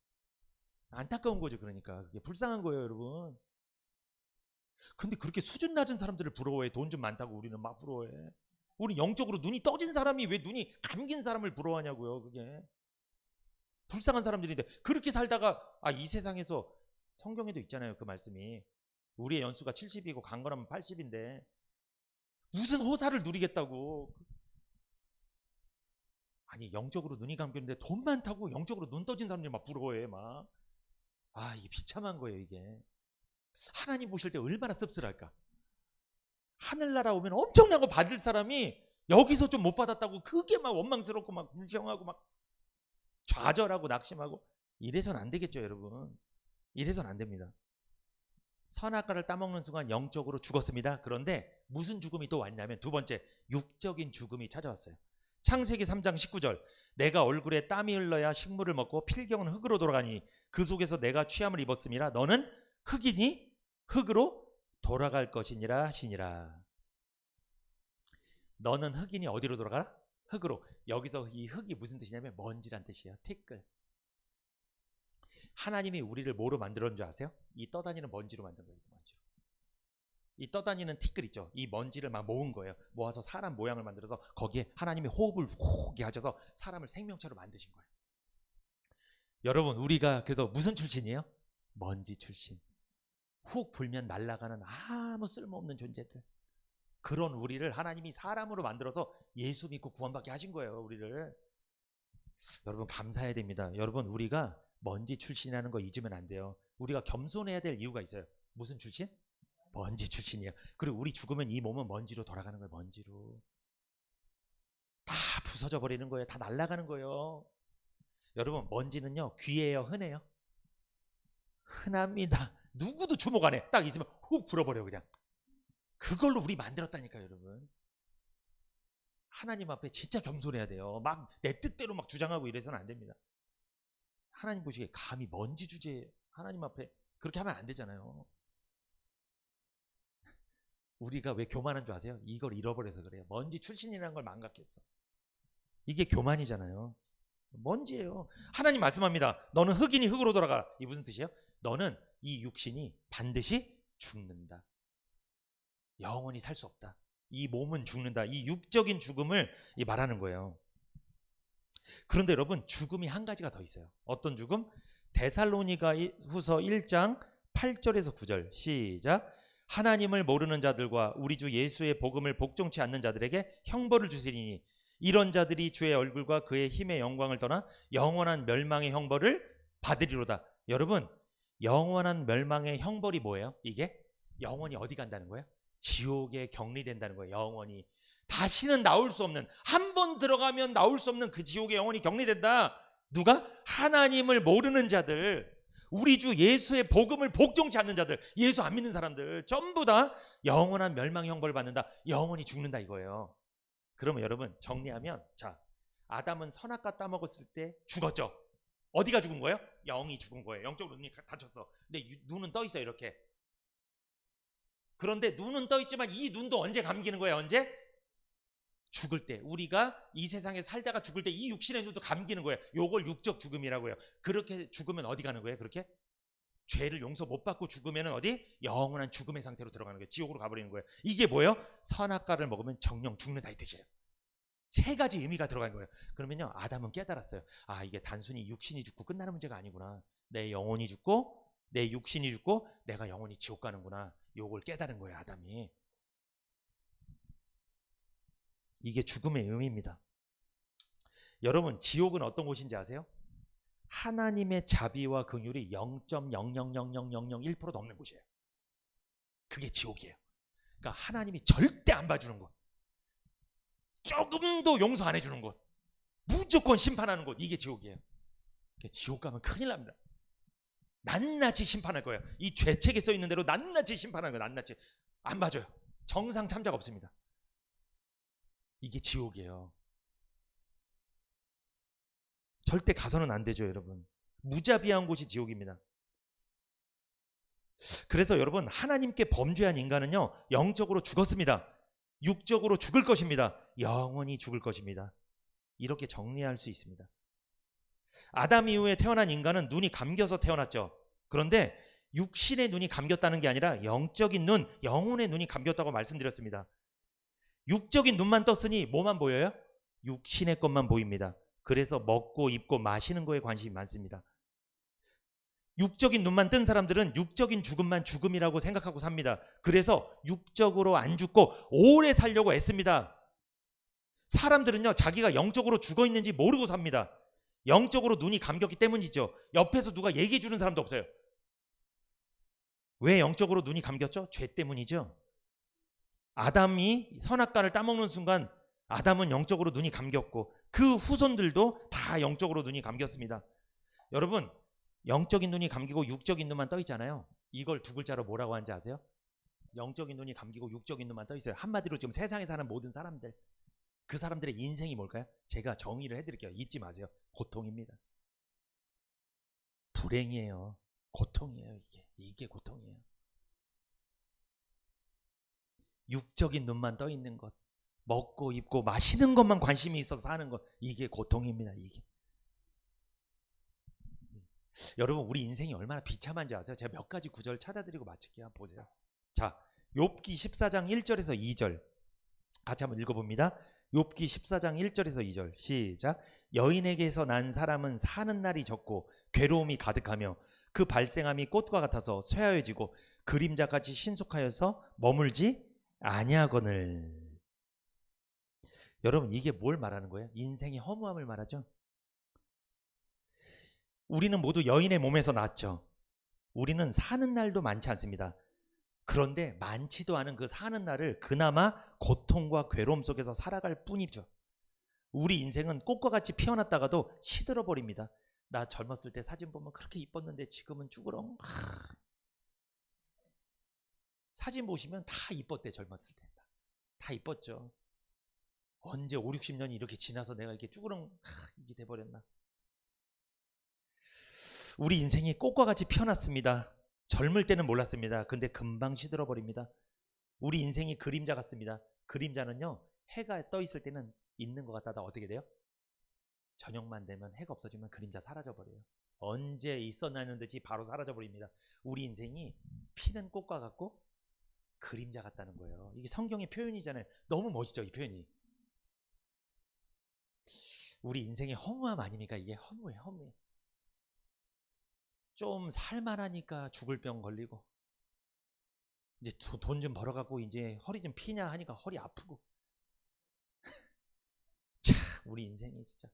안타까운 거죠. 그러니까 그게 불쌍한 거예요, 여러분. 근데 그렇게 수준 낮은 사람들을 부러워해. 돈 좀 많다고 우리는 막 부러워해. 우리 영적으로 눈이 떠진 사람이 왜 눈이 감긴 사람을 부러워하냐고요. 그게 불쌍한 사람들인데 그렇게 살다가 이 세상에서 성경에도 있잖아요. 그 말씀이 우리의 연수가 70이고 간 거라면 80인데 무슨 호사를 누리겠다고. 아니, 영적으로 눈이 감겼는데 돈 많다고 영적으로 눈 떠진 사람들이 막 부러워해. 막 이게 비참한 거예요. 이게 하나님 보실 때 얼마나 씁쓸할까. 하늘나라 오면 엄청난 거 받을 사람이 여기서 좀 못 받았다고 그게 막 원망스럽고 막 불평하고 막 좌절하고 낙심하고 이래서는 안 되겠죠, 여러분. 이래서는 안 됩니다. 선악과를 따먹는 순간 영적으로 죽었습니다. 그런데 무슨 죽음이 또 왔냐면 두 번째, 육적인 죽음이 찾아왔어요. 창세기 3장 19절, 내가 얼굴에 땀이 흘러야 식물을 먹고 필경은 흙으로 돌아가니 그 속에서 내가 취함을 입었음이라 너는 흙이니 흙으로 돌아갈 것이니라 하시니라. 너는 흙이니 어디로 돌아가라? 흙으로. 여기서 이 흙이 무슨 뜻이냐면 먼지란 뜻이에요. 티끌. 하나님이 우리를 뭐로 만들었는 줄 아세요? 이 떠다니는 먼지로 만든 거예요. 먼지로. 이 떠다니는 티끌 있죠. 이 먼지를 막 모은 거예요. 모아서 사람 모양을 만들어서 거기에 하나님이 호흡을 호흡게 하셔서 사람을 생명체로 만드신 거예요. 여러분, 우리가 그래서 무슨 출신이에요? 먼지 출신. 훅 불면 날아가는 아무 쓸모없는 존재들. 그런 우리를 하나님이 사람으로 만들어서 예수 믿고 구원받게 하신 거예요. 우리를. 여러분, 감사해야 됩니다. 여러분, 우리가 먼지 출신이라는 거 잊으면 안 돼요. 우리가 겸손해야 될 이유가 있어요. 무슨 출신? 먼지 출신이에요. 그리고 우리 죽으면 이 몸은 먼지로 돌아가는 거예요. 먼지로. 다 부서져 버리는 거예요. 다 날아가는 거예요. 여러분, 먼지는요, 귀해요, 흔해요? 흔합니다. 누구도 주목 안 해. 딱 있으면 훅 불어버려 그냥. 그걸로 우리 만들었다니까요, 여러분. 하나님 앞에 진짜 겸손해야 돼요. 막 내 뜻대로 막 주장하고 이래서는 안 됩니다. 하나님 보시기에 감히 먼지 주제에 하나님 앞에 그렇게 하면 안 되잖아요. 우리가 왜 교만한 줄 아세요? 이걸 잃어버려서 그래요. 먼지 출신이라는 걸 망각했어. 이게 교만이잖아요. 먼지예요. 하나님 말씀합니다. 너는 흙이니 흙으로 돌아가. 이 무슨 뜻이에요? 너는 이 육신이 반드시 죽는다. 영원히 살 수 없다. 이 몸은 죽는다. 이 육적인 죽음을 말하는 거예요. 그런데 여러분, 죽음이 한 가지가 더 있어요. 어떤 죽음? 데살로니가 후서 1장 8절에서 9절 시작. 하나님을 모르는 자들과 우리 주 예수의 복음을 복종치 않는 자들에게 형벌을 주시리니 이런 자들이 주의 얼굴과 그의 힘의 영광을 떠나 영원한 멸망의 형벌을 받으리로다. 여러분, 영원한 멸망의 형벌이 뭐예요? 이게 영원히 어디 간다는 거예요? 지옥에 격리된다는 거예요. 영원히. 다시는 나올 수 없는, 한 번 들어가면 나올 수 없는 그 지옥에 영원히 격리된다. 누가? 하나님을 모르는 자들, 우리 주 예수의 복음을 복종치 않는 자들, 예수 안 믿는 사람들 전부 다 영원한 멸망 형벌을 받는다. 영원히 죽는다 이거예요. 그러면 여러분, 정리하면, 자, 아담은 선악과 따먹었을 때 죽었죠. 어디가 죽은 거예요? 영이 죽은 거예요. 영적으로 눈이 다쳤어. 근데 눈은 떠 있어요, 이렇게. 그런데 눈은 떠 있지만 이 눈도 언제 감기는 거예요? 언제? 죽을 때. 우리가 이 세상에 살다가 죽을 때 이 육신의 눈도 감기는 거예요. 요걸 육적 죽음이라고 해요. 그렇게 죽으면 어디 가는 거예요? 그렇게? 죄를 용서 못 받고 죽으면 어디? 영원한 죽음의 상태로 들어가는 거예요. 지옥으로 가버리는 거예요. 이게 뭐예요? 선악과를 먹으면 정령 죽는다 이 뜻이에요. 세 가지 의미가 들어간 거예요. 그러면요, 아담은 깨달았어요. 아, 이게 단순히 육신이 죽고 끝나는 문제가 아니구나. 내 영혼이 죽고 내 육신이 죽고 내가 영원히 지옥 가는구나. 요걸 깨달은 거예요, 아담이. 이게 죽음의 의미입니다. 여러분, 지옥은 어떤 곳인지 아세요? 하나님의 자비와 긍휼이 0.0000001%도 없는 곳이에요. 그게 지옥이에요. 그러니까 하나님이 절대 안 봐주는 곳, 조금도 용서 안 해주는 곳, 무조건 심판하는 곳, 이게 지옥이에요. 지옥 가면 큰일 납니다. 낱낱이 심판할 거예요. 이 죄책에 써 있는 대로 낱낱이 심판하는 거예요. 낱낱이. 안 봐줘요. 정상 참자가 없습니다. 이게 지옥이에요. 절대 가서는 안 되죠, 여러분. 무자비한 곳이 지옥입니다. 그래서 여러분, 하나님께 범죄한 인간은요, 영적으로 죽었습니다. 육적으로 죽을 것입니다. 영원히 죽을 것입니다. 이렇게 정리할 수 있습니다. 아담 이후에 태어난 인간은 눈이 감겨서 태어났죠. 그런데 육신의 눈이 감겼다는 게 아니라 영적인 눈, 영혼의 눈이 감겼다고 말씀드렸습니다. 육적인 눈만 떴으니 뭐만 보여요? 육신의 것만 보입니다. 그래서 먹고 입고 마시는 거에 관심이 많습니다. 육적인 눈만 뜬 사람들은 육적인 죽음만 죽음이라고 생각하고 삽니다. 그래서 육적으로 안 죽고 오래 살려고 애씁니다. 사람들은요, 자기가 영적으로 죽어 있는지 모르고 삽니다. 영적으로 눈이 감겼기 때문이죠. 옆에서 누가 얘기해 주는 사람도 없어요. 왜 영적으로 눈이 감겼죠? 죄 때문이죠. 아담이 선악과를 따먹는 순간 아담은 영적으로 눈이 감겼고 그 후손들도 다 영적으로 눈이 감겼습니다. 여러분, 영적인 눈이 감기고 육적인 눈만 떠 있잖아요. 이걸 두 글자로 뭐라고 하는지 아세요? 영적인 눈이 감기고 육적인 눈만 떠 있어요. 한마디로 지금 세상에 사는 모든 사람들, 그 사람들의 인생이 뭘까요? 제가 정의를 해드릴게요. 잊지 마세요. 고통입니다. 불행이에요. 고통이에요. 이게 고통이에요. 육적인 눈만 떠 있는 것, 먹고 입고 마시는 것만 관심이 있어서 사는 것, 이게 고통입니다. 이게. 여러분, 우리 인생이 얼마나 비참한지 아세요? 제가 몇 가지 구절 찾아드리고 마칠게요. 한번 보세요. 자, 욥기 14장 1절에서 2절 같이 한번 읽어봅니다. 욥기 14장 1절에서 2절 시작. 여인에게서 난 사람은 사는 날이 적고 괴로움이 가득하며 그 발생함이 꽃과 같아서 쇠하여지고 그림자같이 신속하여서 머물지 아니하거늘. 여러분, 이게 뭘 말하는 거예요? 인생의 허무함을 말하죠. 우리는 모두 여인의 몸에서 났죠. 우리는 사는 날도 많지 않습니다. 그런데 많지도 않은 그 사는 날을 그나마 고통과 괴로움 속에서 살아갈 뿐이죠. 우리 인생은 꽃과 같이 피어났다가도 시들어 버립니다. 나 젊었을 때 사진 보면 그렇게 이뻤는데 지금은 쭈그렁. 사진 보시면 다 이뻤대. 젊었을 때 다 이뻤죠. 언제 5, 60년이 이렇게 지나서 내가 이렇게 쭈그렁 이게 돼버렸나. 우리 인생이 꽃과 같이 피어났습니다. 젊을 때는 몰랐습니다. 근데 금방 시들어 버립니다. 우리 인생이 그림자 같습니다. 그림자는요, 해가 떠 있을 때는 있는 것 같다가 어떻게 돼요? 저녁만 되면 해가 없어지면 그림자 사라져 버려요. 언제 있었나는 듯이 바로 사라져 버립니다. 우리 인생이 피는 꽃과 같고 그림자 같다는 거예요. 이게 성경의 표현이잖아요. 너무 멋있죠, 이 표현이. 우리 인생의 허무함 아닙니까? 이게 허무해, 허무해. 좀 살만하니까 죽을 병 걸리고, 이제 돈 좀 벌어갖고 이제 허리 좀 피냐 하니까 허리 아프고. 참, 우리 인생이 진짜.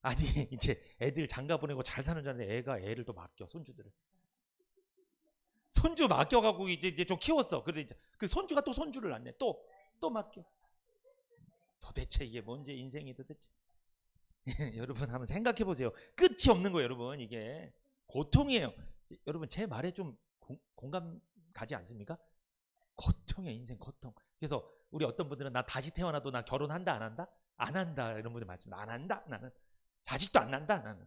아니, 이제 애들 장가 보내고 잘 사는 줄 알았는데 애가 애를 또 맡겨, 손주들을. 손주 맡겨갖고 이제 좀 키웠어. 그런데 이제 그 손주가 또 손주를 낳네. 또 맡겨. 도대체 이게 뭔지 인생이 도대체. 여러분 한번 생각해 보세요. 끝이 없는 거예요, 여러분. 이게 고통이에요. 여러분 제 말에 좀 공감 가지 않습니까? 고통이에요, 인생 고통. 그래서 우리 어떤 분들은 나 다시 태어나도 나 결혼한다 안 한다? 안 한다 이런 분들 많습니다. 안 한다 나는. 자식도 안 난다 나는.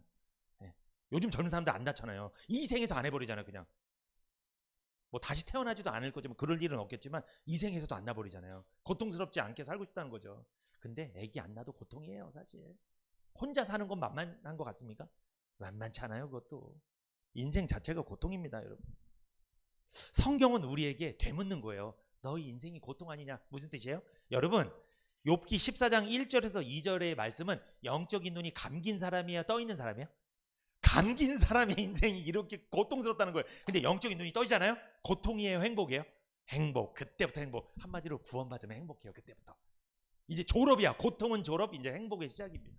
네. 요즘 젊은 사람들 안 낳잖아요. 이 생에서 안 해버리잖아요. 그냥 뭐 다시 태어나지도 않을 거지만 그럴 일은 없겠지만 이 생에서도 안 나버리잖아요. 고통스럽지 않게 살고 싶다는 거죠. 근데 애기 안 낳아도 고통이에요, 사실. 혼자 사는 건 만만한 것 같습니까? 만만치 않아요. 그것도 인생 자체가 고통입니다, 여러분. 성경은 우리에게 되묻는 거예요. 너희 인생이 고통 아니냐? 무슨 뜻이에요? 여러분, 욥기 14장 1절에서 2절의 말씀은 영적인 눈이 감긴 사람이야, 떠 있는 사람이야? 감긴 사람의 인생이 이렇게 고통스럽다는 거예요. 근데 영적인 눈이 떠있잖아요. 고통이에요, 행복이에요? 행복. 그때부터 행복. 한마디로 구원받으면 행복해요. 그때부터. 이제 졸업이야. 고통은 졸업, 이제 행복의 시작입니다.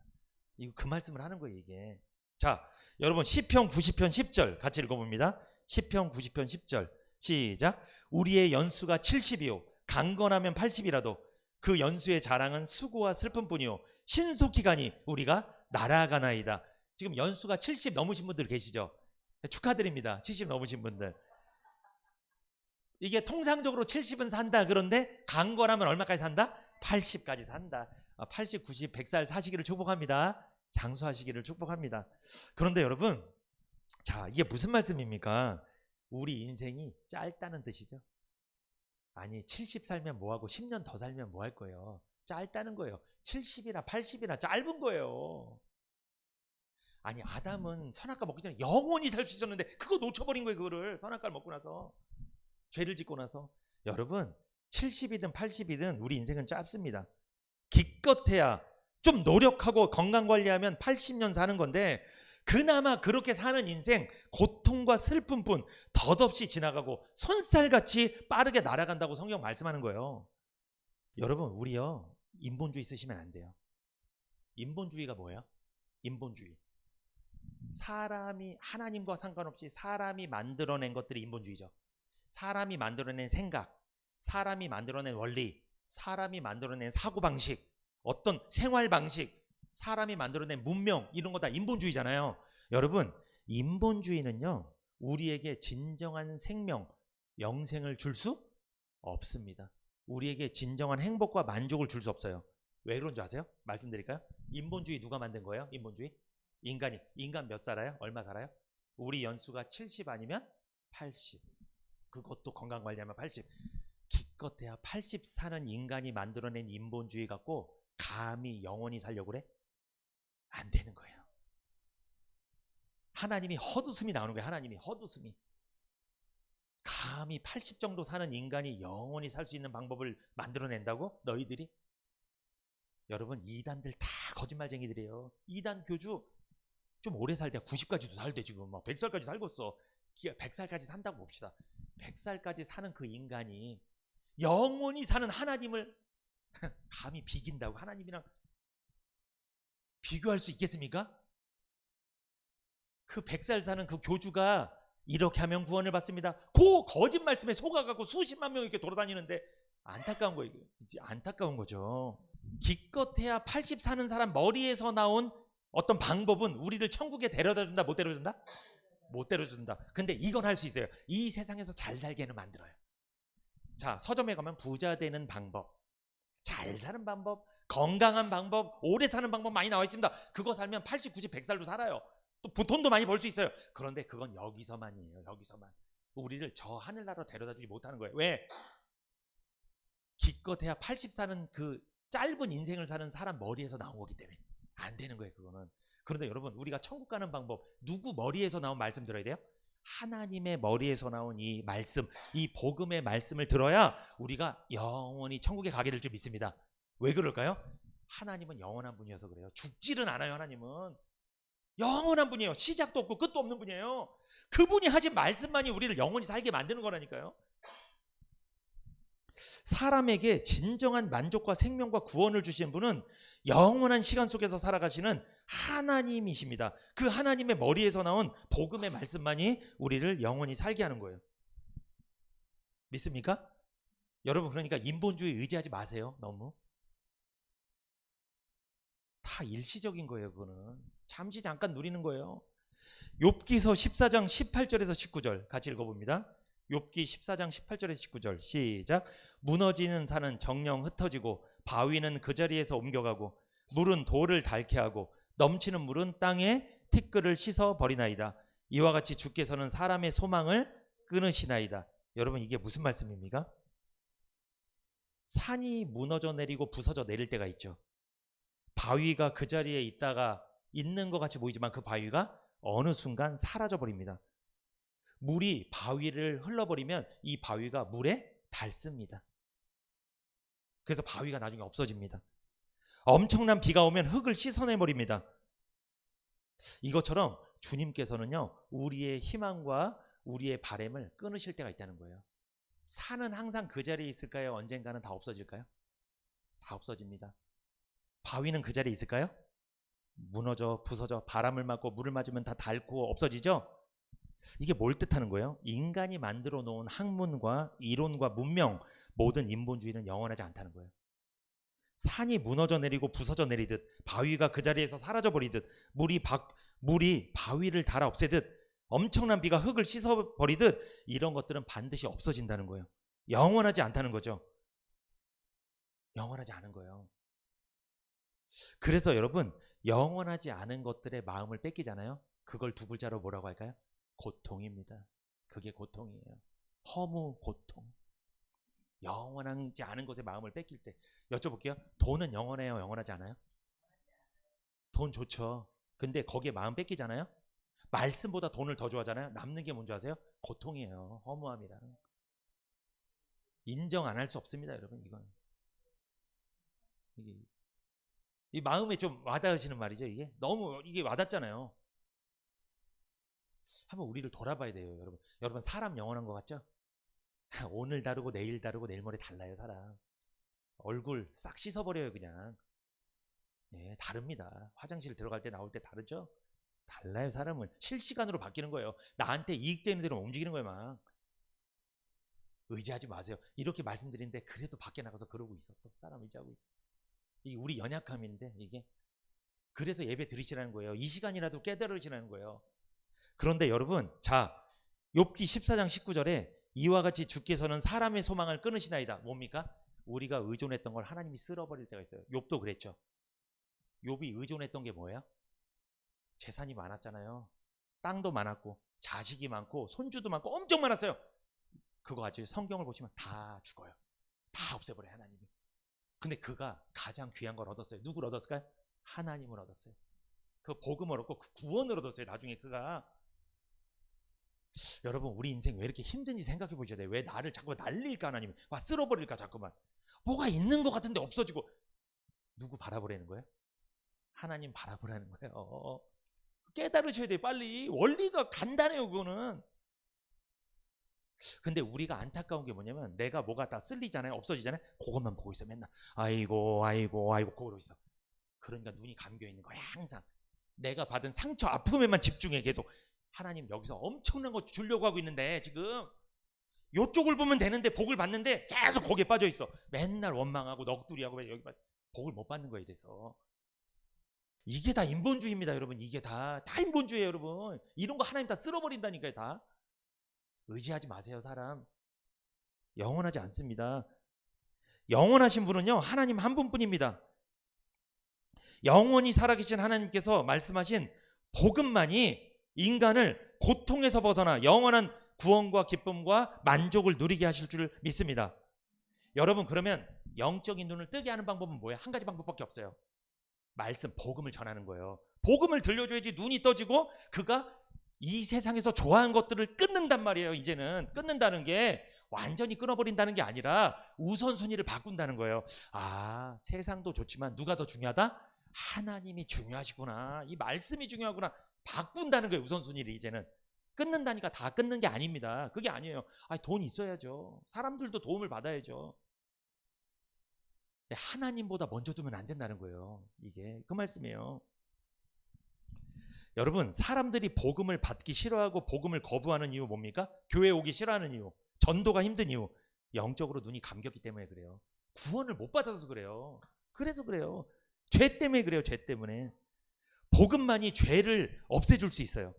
이거 그 말씀을 하는 거예요, 이게. 자, 여러분 시편 90편 10절 같이 읽어봅니다. 시편 90편 10절 시작. 우리의 연수가 70이요 강건하면 80이라도 그 연수의 자랑은 수고와 슬픔뿐이요 신속히 가니 우리가 날아가나이다. 지금 연수가 70 넘으신 분들 계시죠? 축하드립니다. 70 넘으신 분들. 이게 통상적으로 70은 산다. 그런데 강건하면 얼마까지 산다? 80까지 산다. 80, 90, 100살 사시기를 축복합니다. 장수하시기를 축복합니다. 그런데 여러분, 자, 이게 무슨 말씀입니까? 우리 인생이 짧다는 뜻이죠. 아니, 70 살면 뭐하고 10년 더 살면 뭐 할 거예요? 짧다는 거예요. 70이나 80이나 짧은 거예요. 아니, 아담은 선악과 먹기 전에 영원히 살 수 있었는데 그거 놓쳐버린 거예요. 그거를 선악과를 먹고 나서, 죄를 짓고 나서. 여러분, 70이든 80이든 우리 인생은 짧습니다. 기껏해야 좀 노력하고 건강관리하면 80년 사는 건데, 그나마 그렇게 사는 인생 고통과 슬픔뿐 덧없이 지나가고 손살같이 빠르게 날아간다고 성경 말씀하는 거예요. 여러분, 우리요, 인본주의 쓰시면 안 돼요. 인본주의가 뭐예요? 인본주의, 사람이, 하나님과 상관없이 사람이 만들어낸 것들이 인본주의죠. 사람이 만들어낸 생각, 사람이 만들어낸 원리, 사람이 만들어낸 사고방식, 어떤 생활방식, 사람이 만들어낸 문명, 이런 거 다 인본주의잖아요. 여러분, 인본주의는요, 우리에게 진정한 생명, 영생을 줄 수 없습니다. 우리에게 진정한 행복과 만족을 줄 수 없어요. 왜 그런 줄 아세요? 말씀드릴까요? 인본주의 누가 만든 거예요? 인본주의? 인간이. 인간 몇 살아요? 얼마 살아요? 우리 연수가 70 아니면 80. 그것도 건강관리하면 80. 기껏해야 80 사는 인간이 만들어낸 인본주의 갖고 감히 영원히 살려고 그래? 안 되는 거예요. 하나님이 헛웃음이 나오는 거예요. 하나님이 헛웃음이. 감히 80 정도 사는 인간이 영원히 살 수 있는 방법을 만들어낸다고? 너희들이? 여러분, 이단들 다 거짓말쟁이들이에요. 이단 교주 좀 오래 살대. 90까지도 살대. 지금 막 100살까지 살고 있어. 100살까지 산다고 봅시다. 100살까지 사는 그 인간이 영원히 사는 하나님을 감히 비긴다고? 하나님이랑 비교할 수 있겠습니까? 그 100살 사는 그 교주가 이렇게 하면 구원을 받습니다. 그 거짓 말씀에 속아갖고 수십만 명 이렇게 돌아다니는데 안타까운 거예요. 안타까운 거죠. 기껏해야 80 사는 사람 머리에서 나온 어떤 방법은 우리를 천국에 데려다 준다, 못 데려준다? 못 데려준다. 근데 이건 할 수 있어요. 이 세상에서 잘 살게는 만들어요. 자, 서점에 가면 부자 되는 방법, 잘 사는 방법, 건강한 방법, 오래 사는 방법 많이 나와 있습니다. 그거 살면 80, 90, 100살도 살아요. 또 돈도 많이 벌 수 있어요. 그런데 그건 여기서만이에요. 여기서만. 우리를 저 하늘나라로 데려다 주지 못하는 거예요. 왜? 기껏해야 80 사는 그 짧은 인생을 사는 사람 머리에서 나온 거기 때문에 안 되는 거예요. 그거는. 그런데 여러분, 우리가 천국 가는 방법, 누구 머리에서 나온 말씀 들어야 돼요? 하나님의 머리에서 나온 이 말씀, 이 복음의 말씀을 들어야 우리가 영원히 천국에 가게 될 줄 믿습니다. 왜 그럴까요? 하나님은 영원한 분이어서 그래요. 죽지는 않아요. 하나님은 영원한 분이에요. 시작도 없고 끝도 없는 분이에요. 그분이 하신 말씀만이 우리를 영원히 살게 만드는 거라니까요. 사람에게 진정한 만족과 생명과 구원을 주신 분은 영원한 시간 속에서 살아가시는 하나님이십니다. 그 하나님의 머리에서 나온 복음의 말씀만이 우리를 영원히 살게 하는 거예요. 믿습니까? 여러분, 그러니까 인본주의 의지하지 마세요. 너무 다 일시적인 거예요. 그거는 잠시 잠깐 누리는 거예요. 욥기서 14장 18절에서 19절 같이 읽어봅니다. 욥기 14장 18절에서 19절 시작. 무너지는 산은 정령 흩어지고 바위는 그 자리에서 옮겨가고 물은 돌을 닳게 하고 넘치는 물은 땅에 티끌을 씻어 버리나이다. 이와 같이 주께서는 사람의 소망을 끊으시나이다. 여러분, 이게 무슨 말씀입니까? 산이 무너져 내리고 부서져 내릴 때가 있죠. 바위가 그 자리에 있다가 있는 것 같이 보이지만 그 바위가 어느 순간 사라져 버립니다. 물이 바위를 흘러버리면 이 바위가 물에 닳습니다. 그래서 바위가 나중에 없어집니다. 엄청난 비가 오면 흙을 씻어내버립니다. 이것처럼 주님께서는요, 우리의 희망과 우리의 바램을 끊으실 때가 있다는 거예요. 산은 항상 그 자리에 있을까요? 언젠가는 다 없어질까요? 다 없어집니다. 바위는 그 자리에 있을까요? 무너져 부서져 바람을 맞고 물을 맞으면 다 닳고 없어지죠? 이게 뭘 뜻하는 거예요? 인간이 만들어 놓은 학문과 이론과 문명, 모든 인본주의는 영원하지 않다는 거예요. 산이 무너져 내리고 부서져 내리듯 바위가 그 자리에서 사라져 버리듯 물이 바위를 닳아 없애듯 엄청난 비가 흙을 씻어 버리듯 이런 것들은 반드시 없어진다는 거예요. 영원하지 않다는 거죠. 영원하지 않은 거예요. 그래서 여러분, 영원하지 않은 것들의 마음을 뺏기잖아요. 그걸 두 글자로 뭐라고 할까요? 고통입니다. 그게 고통이에요. 허무 고통. 영원하지 않은 것의 마음을 뺏길 때. 여쭤볼게요. 돈은 영원해요? 영원하지 않아요? 돈 좋죠. 근데 거기에 마음 뺏기잖아요. 말씀보다 돈을 더 좋아하잖아요. 남는 게 뭔지 아세요? 고통이에요. 허무함이랑. 인정 안 할 수 없습니다. 여러분, 이건. 이 마음에 좀 와닿으시는 말이죠. 이게 너무 이게 와닿잖아요. 한번 우리를 돌아봐야 돼요. 여러분 사람 영원한 것 같죠? 오늘 다르고 내일 다르고 내일 모레 달라요. 사람 얼굴 싹 씻어버려요. 그냥. 예, 다릅니다. 화장실 들어갈 때 나올 때 다르죠? 달라요. 사람은 실시간으로 바뀌는 거예요. 나한테 이익되는 대로 움직이는 거예요. 막 의지하지 마세요. 이렇게 말씀드리는데 그래도 밖에 나가서 그러고 있어. 또 사람 의지하고 있어. 이게 우리 연약함인데 이게. 그래서 예배 드리시라는 거예요. 이 시간이라도 깨달으시라는 거예요. 그런데 여러분, 자, 욥기 14장 19절에 이와 같이 주께서는 사람의 소망을 끊으시나이다. 뭡니까? 우리가 의존했던 걸 하나님이 쓸어버릴 때가 있어요. 욥도 그랬죠. 욥이 의존했던 게 뭐예요? 재산이 많았잖아요. 땅도 많았고 자식이 많고 손주도 많고 엄청 많았어요. 그거 아주 성경을 보시면 다 죽어요. 다 없애버려요, 하나님이. 근데 그가 가장 귀한 걸 얻었어요. 누구를 얻었을까요? 하나님을 얻었어요. 그 복음을 얻고 그 구원을 얻었어요. 나중에 그가. 여러분, 우리 인생 왜 이렇게 힘든지 생각해 보셔야 돼요. 왜 나를 자꾸 날릴까, 하나님. 와, 쓸어버릴까 자꾸만. 뭐가 있는 것 같은데 없어지고. 누구 바라보라는 거예요? 하나님 바라보라는 거예요. 깨달으셔야 돼요, 빨리. 원리가 간단해요, 그거는. 근데 우리가 안타까운 게 뭐냐면 내가 뭐가 다 쓸리잖아요, 없어지잖아요. 그것만 보고 있어, 맨날. 아이고 아이고 아이고 그러고 있어. 그러니까 눈이 감겨 있는 거야, 항상. 내가 받은 상처, 아픔에만 집중해, 계속. 하나님 여기서 엄청난 거 주려고 하고 있는데 지금 요쪽을 보면 되는데 복을 받는데 계속 거기에 빠져 있어. 맨날 원망하고 넋두리하고 여기 복을 못 받는 거에 대해서. 이게 다 인본주의입니다, 여러분. 이게 다 인본주의예요, 여러분. 이런 거 하나님 다 쓸어버린다니까요, 다. 의지하지 마세요, 사람. 영원하지 않습니다. 영원하신 분은요, 하나님 한 분뿐입니다. 영원히 살아계신 하나님께서 말씀하신 복음만이 인간을 고통에서 벗어나 영원한 구원과 기쁨과 만족을 누리게 하실 줄 믿습니다. 여러분, 그러면 영적인 눈을 뜨게 하는 방법은 뭐예요? 한 가지 방법밖에 없어요. 말씀, 복음을 전하는 거예요. 복음을 들려줘야지 눈이 떠지고 그가 이 세상에서 좋아하는 것들을 끊는단 말이에요. 이제는 끊는다는 게 완전히 끊어버린다는 게 아니라 우선순위를 바꾼다는 거예요. 아, 세상도 좋지만 누가 더 중요하다? 하나님이 중요하시구나. 이 말씀이 중요하구나. 바꾼다는 거예요, 우선순위를. 이제는 끊는다니까 다 끊는 게 아닙니다. 그게 아니에요. 돈 있어야죠. 사람들도 도움을 받아야죠. 하나님보다 먼저 두면 안 된다는 거예요. 이게 그 말씀이에요. 여러분, 사람들이 복음을 받기 싫어하고 복음을 거부하는 이유 뭡니까? 교회 오기 싫어하는 이유, 전도가 힘든 이유, 영적으로 눈이 감겼기 때문에 그래요. 구원을 못 받아서 그래요. 그래서 그래요. 죄 때문에 그래요. 죄 때문에. 복음만이 죄를 없애줄 수 있어요.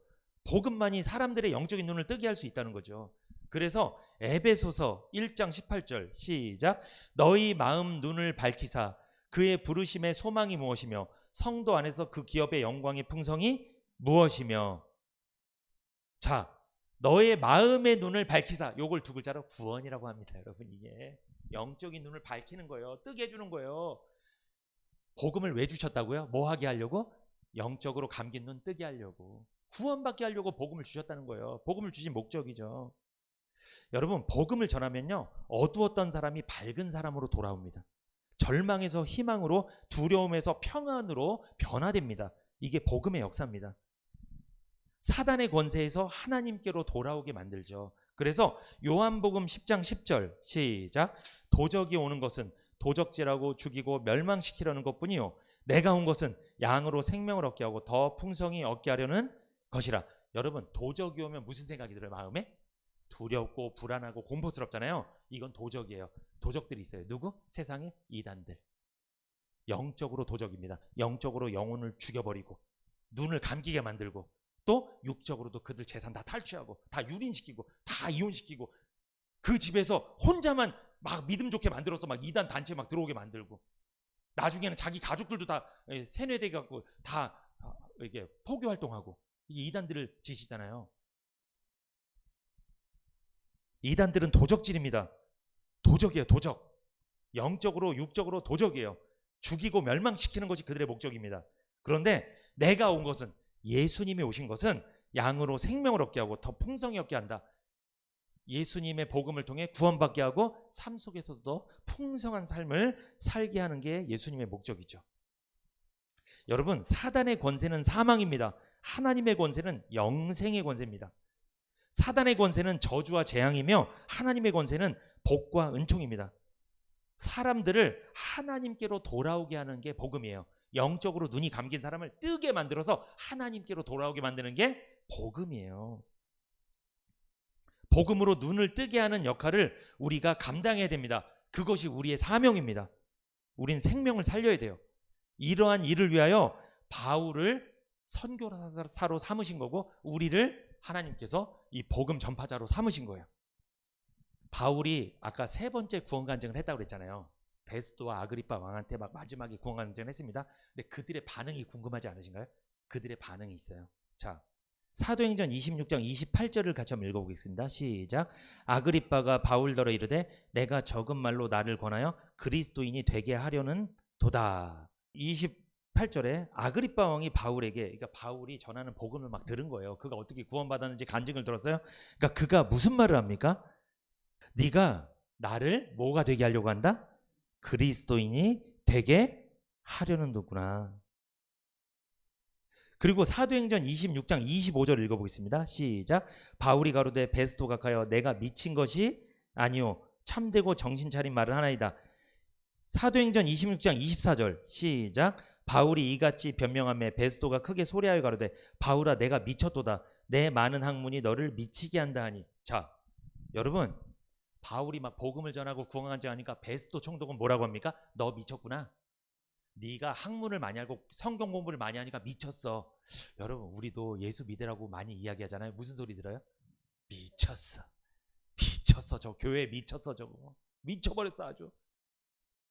복음만이 사람들의 영적인 눈을 뜨게 할 수 있다는 거죠. 그래서 에베소서 1장 18절 시작. 너희 마음 눈을 밝히사 그의 부르심의 소망이 무엇이며 성도 안에서 그 기업의 영광의 풍성이 무엇이며. 자, 너의 마음의 눈을 밝히사, 요걸 두 글자로 구원이라고 합니다. 여러분, 이게 영적인 눈을 밝히는 거예요. 뜨게 해주는 거예요. 복음을 왜 주셨다고요? 뭐 하게 하려고? 영적으로 감긴 눈 뜨게 하려고, 구원받게 하려고 복음을 주셨다는 거예요. 복음을 주신 목적이죠. 여러분, 복음을 전하면요, 어두웠던 사람이 밝은 사람으로 돌아옵니다. 절망에서 희망으로, 두려움에서 평안으로 변화됩니다. 이게 복음의 역사입니다. 사단의 권세에서 하나님께로 돌아오게 만들죠. 그래서 요한복음 10장 10절 시작. 도적이 오는 것은 도적질하고 죽이고 멸망시키려는 것뿐이요 내가 온 것은 양으로 생명을 얻게 하고 더 풍성히 얻게 하려는 것이라. 여러분, 도적이 오면 무슨 생각이 들어요? 마음에? 두렵고 불안하고 공포스럽잖아요. 이건 도적이에요. 도적들이 있어요. 누구? 세상의 이단들. 영적으로 도적입니다. 영적으로 영혼을 죽여버리고 눈을 감기게 만들고 또 육적으로도 그들 재산 다 탈취하고 다 유린시키고 다 이혼시키고 그 집에서 혼자만 막 믿음 좋게 만들어서 막 이단 단체 막 들어오게 만들고 나중에는 자기 가족들도 다 세뇌돼 갖고 다 이게 포교 활동하고. 이게 이단들을 지시잖아요. 이단들은 도적질입니다. 도적이에요, 도적. 영적으로 육적으로 도적이에요. 죽이고 멸망시키는 것이 그들의 목적입니다. 그런데 내가 온 것은, 예수님이 오신 것은 양으로 생명을 얻게 하고 더 풍성히 얻게 한다. 예수님의 복음을 통해 구원받게 하고 삶 속에서도 풍성한 삶을 살게 하는 게 예수님의 목적이죠. 여러분, 사단의 권세는 사망입니다. 하나님의 권세는 영생의 권세입니다. 사단의 권세는 저주와 재앙이며 하나님의 권세는 복과 은총입니다. 사람들을 하나님께로 돌아오게 하는 게 복음이에요. 영적으로 눈이 감긴 사람을 뜨게 만들어서 하나님께로 돌아오게 만드는 게 복음이에요. 복음으로 눈을 뜨게 하는 역할을 우리가 감당해야 됩니다. 그것이 우리의 사명입니다. 우린 생명을 살려야 돼요. 이러한 일을 위하여 바울을 선교사로 삼으신 거고 우리를 하나님께서 이 복음 전파자로 삼으신 거예요. 바울이 아까 세 번째 구원 간증을 했다고 그랬잖아요. 베스도와 아그리파 왕한테 막 마지막에 구원 간증을 했습니다. 근데 그들의 반응이 궁금하지 않으신가요? 그들의 반응이 있어요. 자, 사도행전 26장 28절을 같이 한번 읽어보겠습니다. 시작. 아그리빠가 바울더러 이르되 내가 적은 말로 나를 권하여 그리스도인이 되게 하려는 도다. 28절에 아그리빠 왕이 바울에게, 그러니까 바울이 전하는 복음을 막 들은 거예요. 그가 어떻게 구원받았는지 간증을 들었어요. 그러니까 그가 무슨 말을 합니까? 네가 나를 뭐가 되게 하려고 한다? 그리스도인이 되게 하려는 도구나. 그리고 사도행전 26장 25절 읽어보겠습니다. 시작. 바울이 가로되 베스도가 가여 내가 미친 것이 아니요 참되고 정신 차린 말을 하나이다. 사도행전 26장 24절 시작. 바울이 이같이 변명하며 베스도가 크게 소리하여 가로되 바울아 내가 미쳤도다. 내 많은 학문이 너를 미치게 한다 하니. 자, 여러분, 바울이 막 복음을 전하고 구원 간증하니까 베스도 총독은 뭐라고 합니까? 너 미쳤구나. 네가 학문을 많이 알고 성경 공부를 많이 하니까 미쳤어. 여러분, 우리도 예수 믿으라고 많이 이야기하잖아요. 무슨 소리 들어요? 미쳤어. 미쳤어. 저 교회 미쳤어. 저거 미쳐버렸어 아주.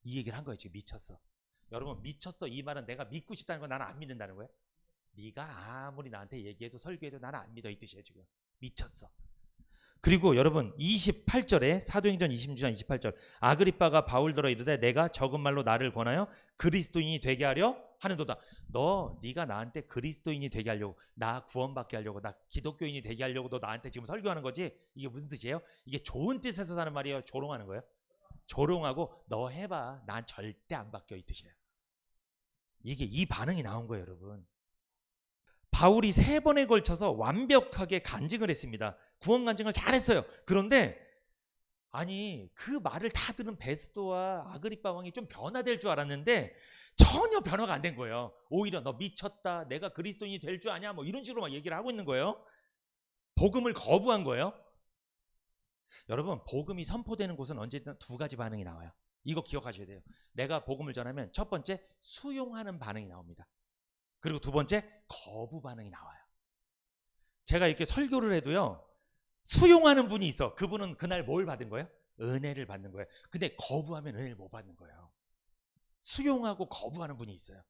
이 얘기를 한 거예요. 지금 미쳤어. 여러분, 미쳤어 이 말은 내가 믿고 싶다는 건 나는 안 믿는다는 거예요. 네가 아무리 나한테 얘기해도 설교해도 나는 안 믿어 이 뜻이에요. 지금 미쳤어. 그리고 여러분 28절에 사도행전 26장 28절 아그리빠가 바울더러 이르되 내가 적은 말로 나를 권하여 그리스도인이 되게 하려 하는도다. 네가 나한테 그리스도인이 되게 하려고, 나 구원받게 하려고, 나 기독교인이 되게 하려고 너 나한테 지금 설교하는 거지? 이게 무슨 뜻이에요? 이게 좋은 뜻에서 하는 말이에요? 조롱하는 거예요? 조롱하고 너 해봐 난 절대 안 바뀌어 이 뜻이에요. 이게 이 반응이 나온 거예요. 여러분, 바울이 3번에 걸쳐서 완벽하게 간증을 했습니다. 구원 간증을 잘했어요. 그런데 아니 그 말을 다 들은 베스도와 아그리빠 왕이 좀 변화될 줄 알았는데 전혀 변화가 안 된 거예요. 오히려 너 미쳤다, 내가 그리스도인이 될 줄 아냐, 뭐 이런 식으로 막 얘기를 하고 있는 거예요. 복음을 거부한 거예요. 여러분, 복음이 선포되는 곳은 언제든 두 가지 반응이 나와요. 이거 기억하셔야 돼요. 내가 복음을 전하면 첫 번째 수용하는 반응이 나옵니다. 그리고 두 번째 거부 반응이 나와요. 제가 이렇게 설교를 해도요, 수용하는 분이 있어. 그분은 그날 뭘 받은 거예요? 은혜를 받는 거예요. 근데 거부하면 은혜를 못 받는 거예요. 수용하고 거부하는 분이 있어요.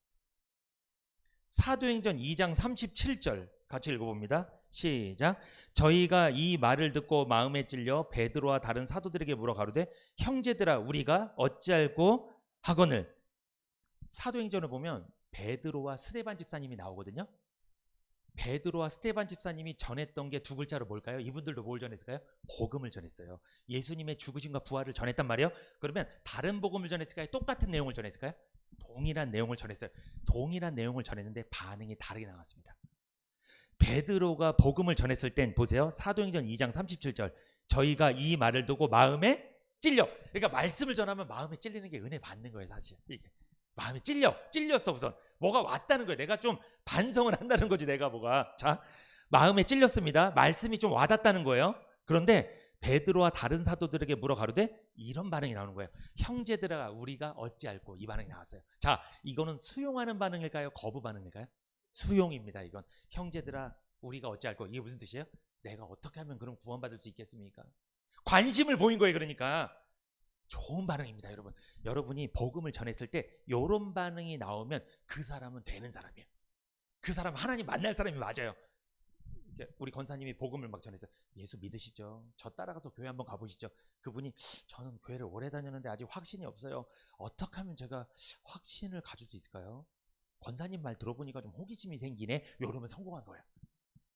사도행전 2장 37절 같이 읽어봅니다. 시작. 저희가 이 말을 듣고 마음에 찔려 베드로와 다른 사도들에게 물어 가로되 형제들아 우리가 어찌할꼬 하거늘. 사도행전을 보면 베드로와 스데반 집사님이 나오거든요. 베드로와 스데반 집사님이 전했던 게 두 글자로 뭘까요? 이분들도 뭘 전했을까요? 복음을 전했어요. 예수님의 죽으심과 부활을 전했단 말이에요. 그러면 다른 복음을 전했을까요? 똑같은 내용을 전했을까요? 동일한 내용을 전했어요. 동일한 내용을 전했는데 반응이 다르게 나왔습니다. 베드로가 복음을 전했을 땐 보세요. 사도행전 2장 37절 저희가 이 말을 두고 마음에 찔려. 그러니까 말씀을 전하면 마음에 찔리는 게 은혜 받는 거예요. 사실 이게 마음에 찔렸어. 우선 뭐가 왔다는 거예요. 내가 좀 반성을 한다는 거지. 내가 뭐가. 자, 마음에 찔렸습니다. 말씀이 좀 와닿다는 거예요. 그런데 베드로와 다른 사도들에게 물어 가로되 이런 반응이 나오는 거예요. 형제들아 우리가 어찌할꼬. 이 반응이 나왔어요. 자, 이거는 수용하는 반응일까요? 거부 반응일까요? 수용입니다. 이건 형제들아 우리가 어찌할꼬. 이게 무슨 뜻이에요? 내가 어떻게 하면 그럼 구원받을 수 있겠습니까? 관심을 보인 거예요. 그러니까 좋은 반응입니다. 여러분, 여러분이 복음을 전했을 때 이런 반응이 나오면 그 사람은 되는 사람이에요. 그 사람 하나님 만날 사람이 맞아요. 우리 권사님이 복음을 막 전했어요. 예수 믿으시죠? 저 따라가서 교회 한번 가보시죠. 그분이 저는 교회를 오래 다녔는데 아직 확신이 없어요. 어떻게 하면 제가 확신을 가질 수 있을까요? 권사님 말 들어보니까 좀 호기심이 생기네. 이러면 성공한 거예요.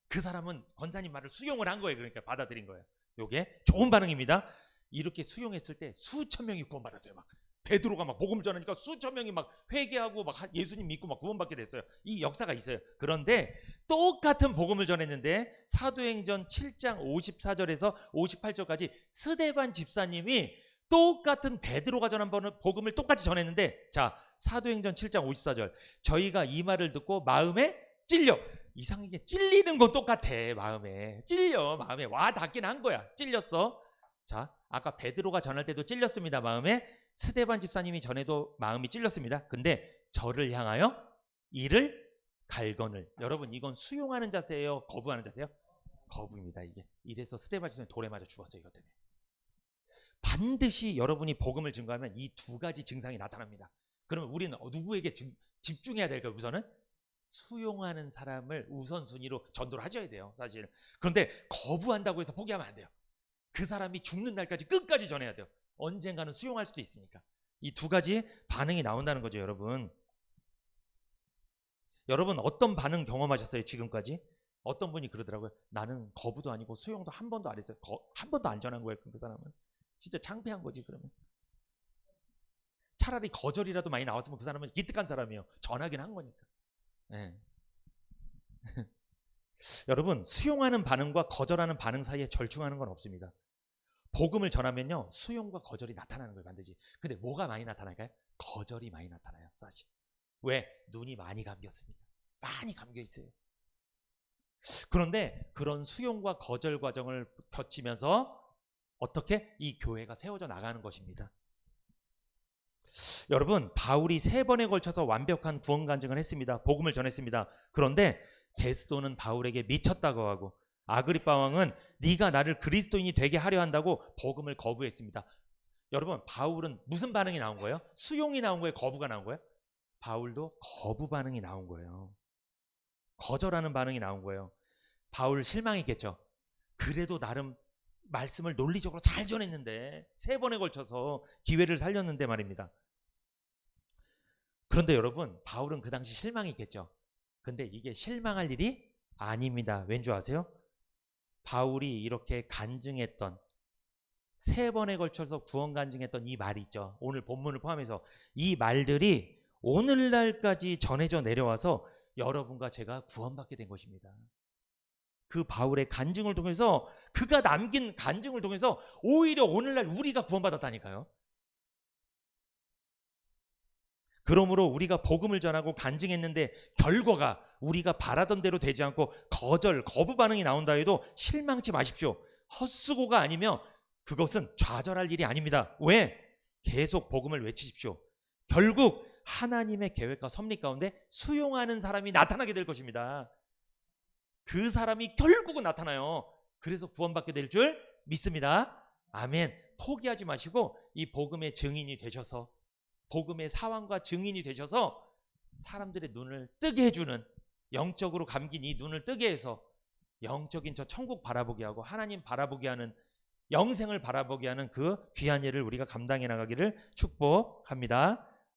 그 사람은 권사님 말을 수용을 한 거예요. 그러니까 받아들인 거예요. 이게 좋은 반응입니다. 이렇게 수용했을 때 수천 명이 구원받았어요. 막 베드로가 막 복음을 전하니까 수천 명이 막 회개하고 막 예수님 믿고 막 구원받게 됐어요. 이 역사가 있어요. 그런데 똑같은 복음을 전했는데 사도행전 7장 54절에서 58절까지 스데반 집사님이 똑같은 베드로가 전한 복음을 똑같이 전했는데, 자, 사도행전 7장 54절 저희가 이 말을 듣고 마음에 찔려. 이상하게 찔리는 건 똑같아. 마음에 찔려. 마음에 와 닿긴 한 거야. 찔렸어. 자, 아까 베드로가 전할 때도 찔렸습니다. 마음에. 스데반 집사님이 전에도 마음이 찔렸습니다. 근데 저를 향하여 이를 갈건을. 여러분, 이건 수용하는 자세예요, 거부하는 자세요? 거부입니다. 이게. 이래서 스데반 집사님 돌에 맞아 죽었어요. 이것 때문에. 반드시 여러분이 복음을 증거하면 이 두 가지 증상이 나타납니다. 그러면 우리는 누구에게 집중해야 될까요? 우선은 수용하는 사람을 우선순위로 전도를 하셔야 돼요, 사실. 그런데 거부한다고 해서 포기하면 안 돼요. 그 사람이 죽는 날까지 끝까지 전해야 돼요. 언젠가는 수용할 수도 있으니까. 이 두 가지 반응이 나온다는 거죠, 여러분. 여러분, 어떤 반응 경험하셨어요, 지금까지? 어떤 분이 그러더라고요. 나는 거부도 아니고 수용도 한 번도 안 했어요. 한 번도 안 전한 거예요, 그 사람은. 진짜 창피한 거지, 그러면. 차라리 거절이라도 많이 나왔으면 그 사람은 기특한 사람이에요. 전하긴 한 거니까. 네. 여러분, 수용하는 반응과 거절하는 반응 사이에 절충하는 건 없습니다. 복음을 전하면요, 수용과 거절이 나타나는 거예요, 반드시. 근데 뭐가 많이 나타날까요? 거절이 많이 나타나요, 사실. 왜? 눈이 많이 감겼으니까. 많이 감겨 있어요. 그런데 그런 수용과 거절 과정을 거치면서 어떻게 이 교회가 세워져 나가는 것입니다. 여러분, 바울이 3번에 걸쳐서 완벽한 구원 간증을 했습니다. 복음을 전했습니다. 그런데 베스도는 바울에게 미쳤다고 하고, 아그리빠 왕은 네가 나를 그리스도인이 되게 하려 한다고 복음을 거부했습니다. 여러분, 바울은 무슨 반응이 나온 거예요? 수용이 나온 거예요? 거부가 나온 거예요? 바울도 거부 반응이 나온 거예요. 거절하는 반응이 나온 거예요. 바울 실망했겠죠. 그래도 나름 말씀을 논리적으로 잘 전했는데, 3번에 걸쳐서 기회를 살렸는데 말입니다. 그런데 여러분, 바울은 그 당시 실망했겠죠. 근데 이게 실망할 일이 아닙니다. 왠 줄 아세요? 바울이 이렇게 간증했던, 3번에 걸쳐서 구원 간증했던 이 말이 있죠. 오늘 본문을 포함해서 이 말들이 오늘날까지 전해져 내려와서 여러분과 제가 구원받게 된 것입니다. 그 바울의 간증을 통해서, 그가 남긴 간증을 통해서 오히려 오늘날 우리가 구원받았다니까요. 그러므로 우리가 복음을 전하고 간증했는데 결과가 우리가 바라던 대로 되지 않고 거절, 거부 반응이 나온다 해도 실망치 마십시오. 헛수고가 아니면 그것은 좌절할 일이 아닙니다. 왜? 계속 복음을 외치십시오. 결국 하나님의 계획과 섭리 가운데 수용하는 사람이 나타나게 될 것입니다. 그 사람이 결국은 나타나요. 그래서 구원받게 될 줄 믿습니다. 아멘. 포기하지 마시고 이 복음의 증인이 되셔서, 복음의 사왕과 증인이 되셔서 사람들의 눈을 뜨게 해주는, 영적으로 감긴 이 눈을 뜨게 해서 영적인 저 천국 바라보게 하고 하나님 바라보게 하는, 영생을 바라보게 하는 그 귀한 일을 우리가 감당해 나가기를 축복합니다.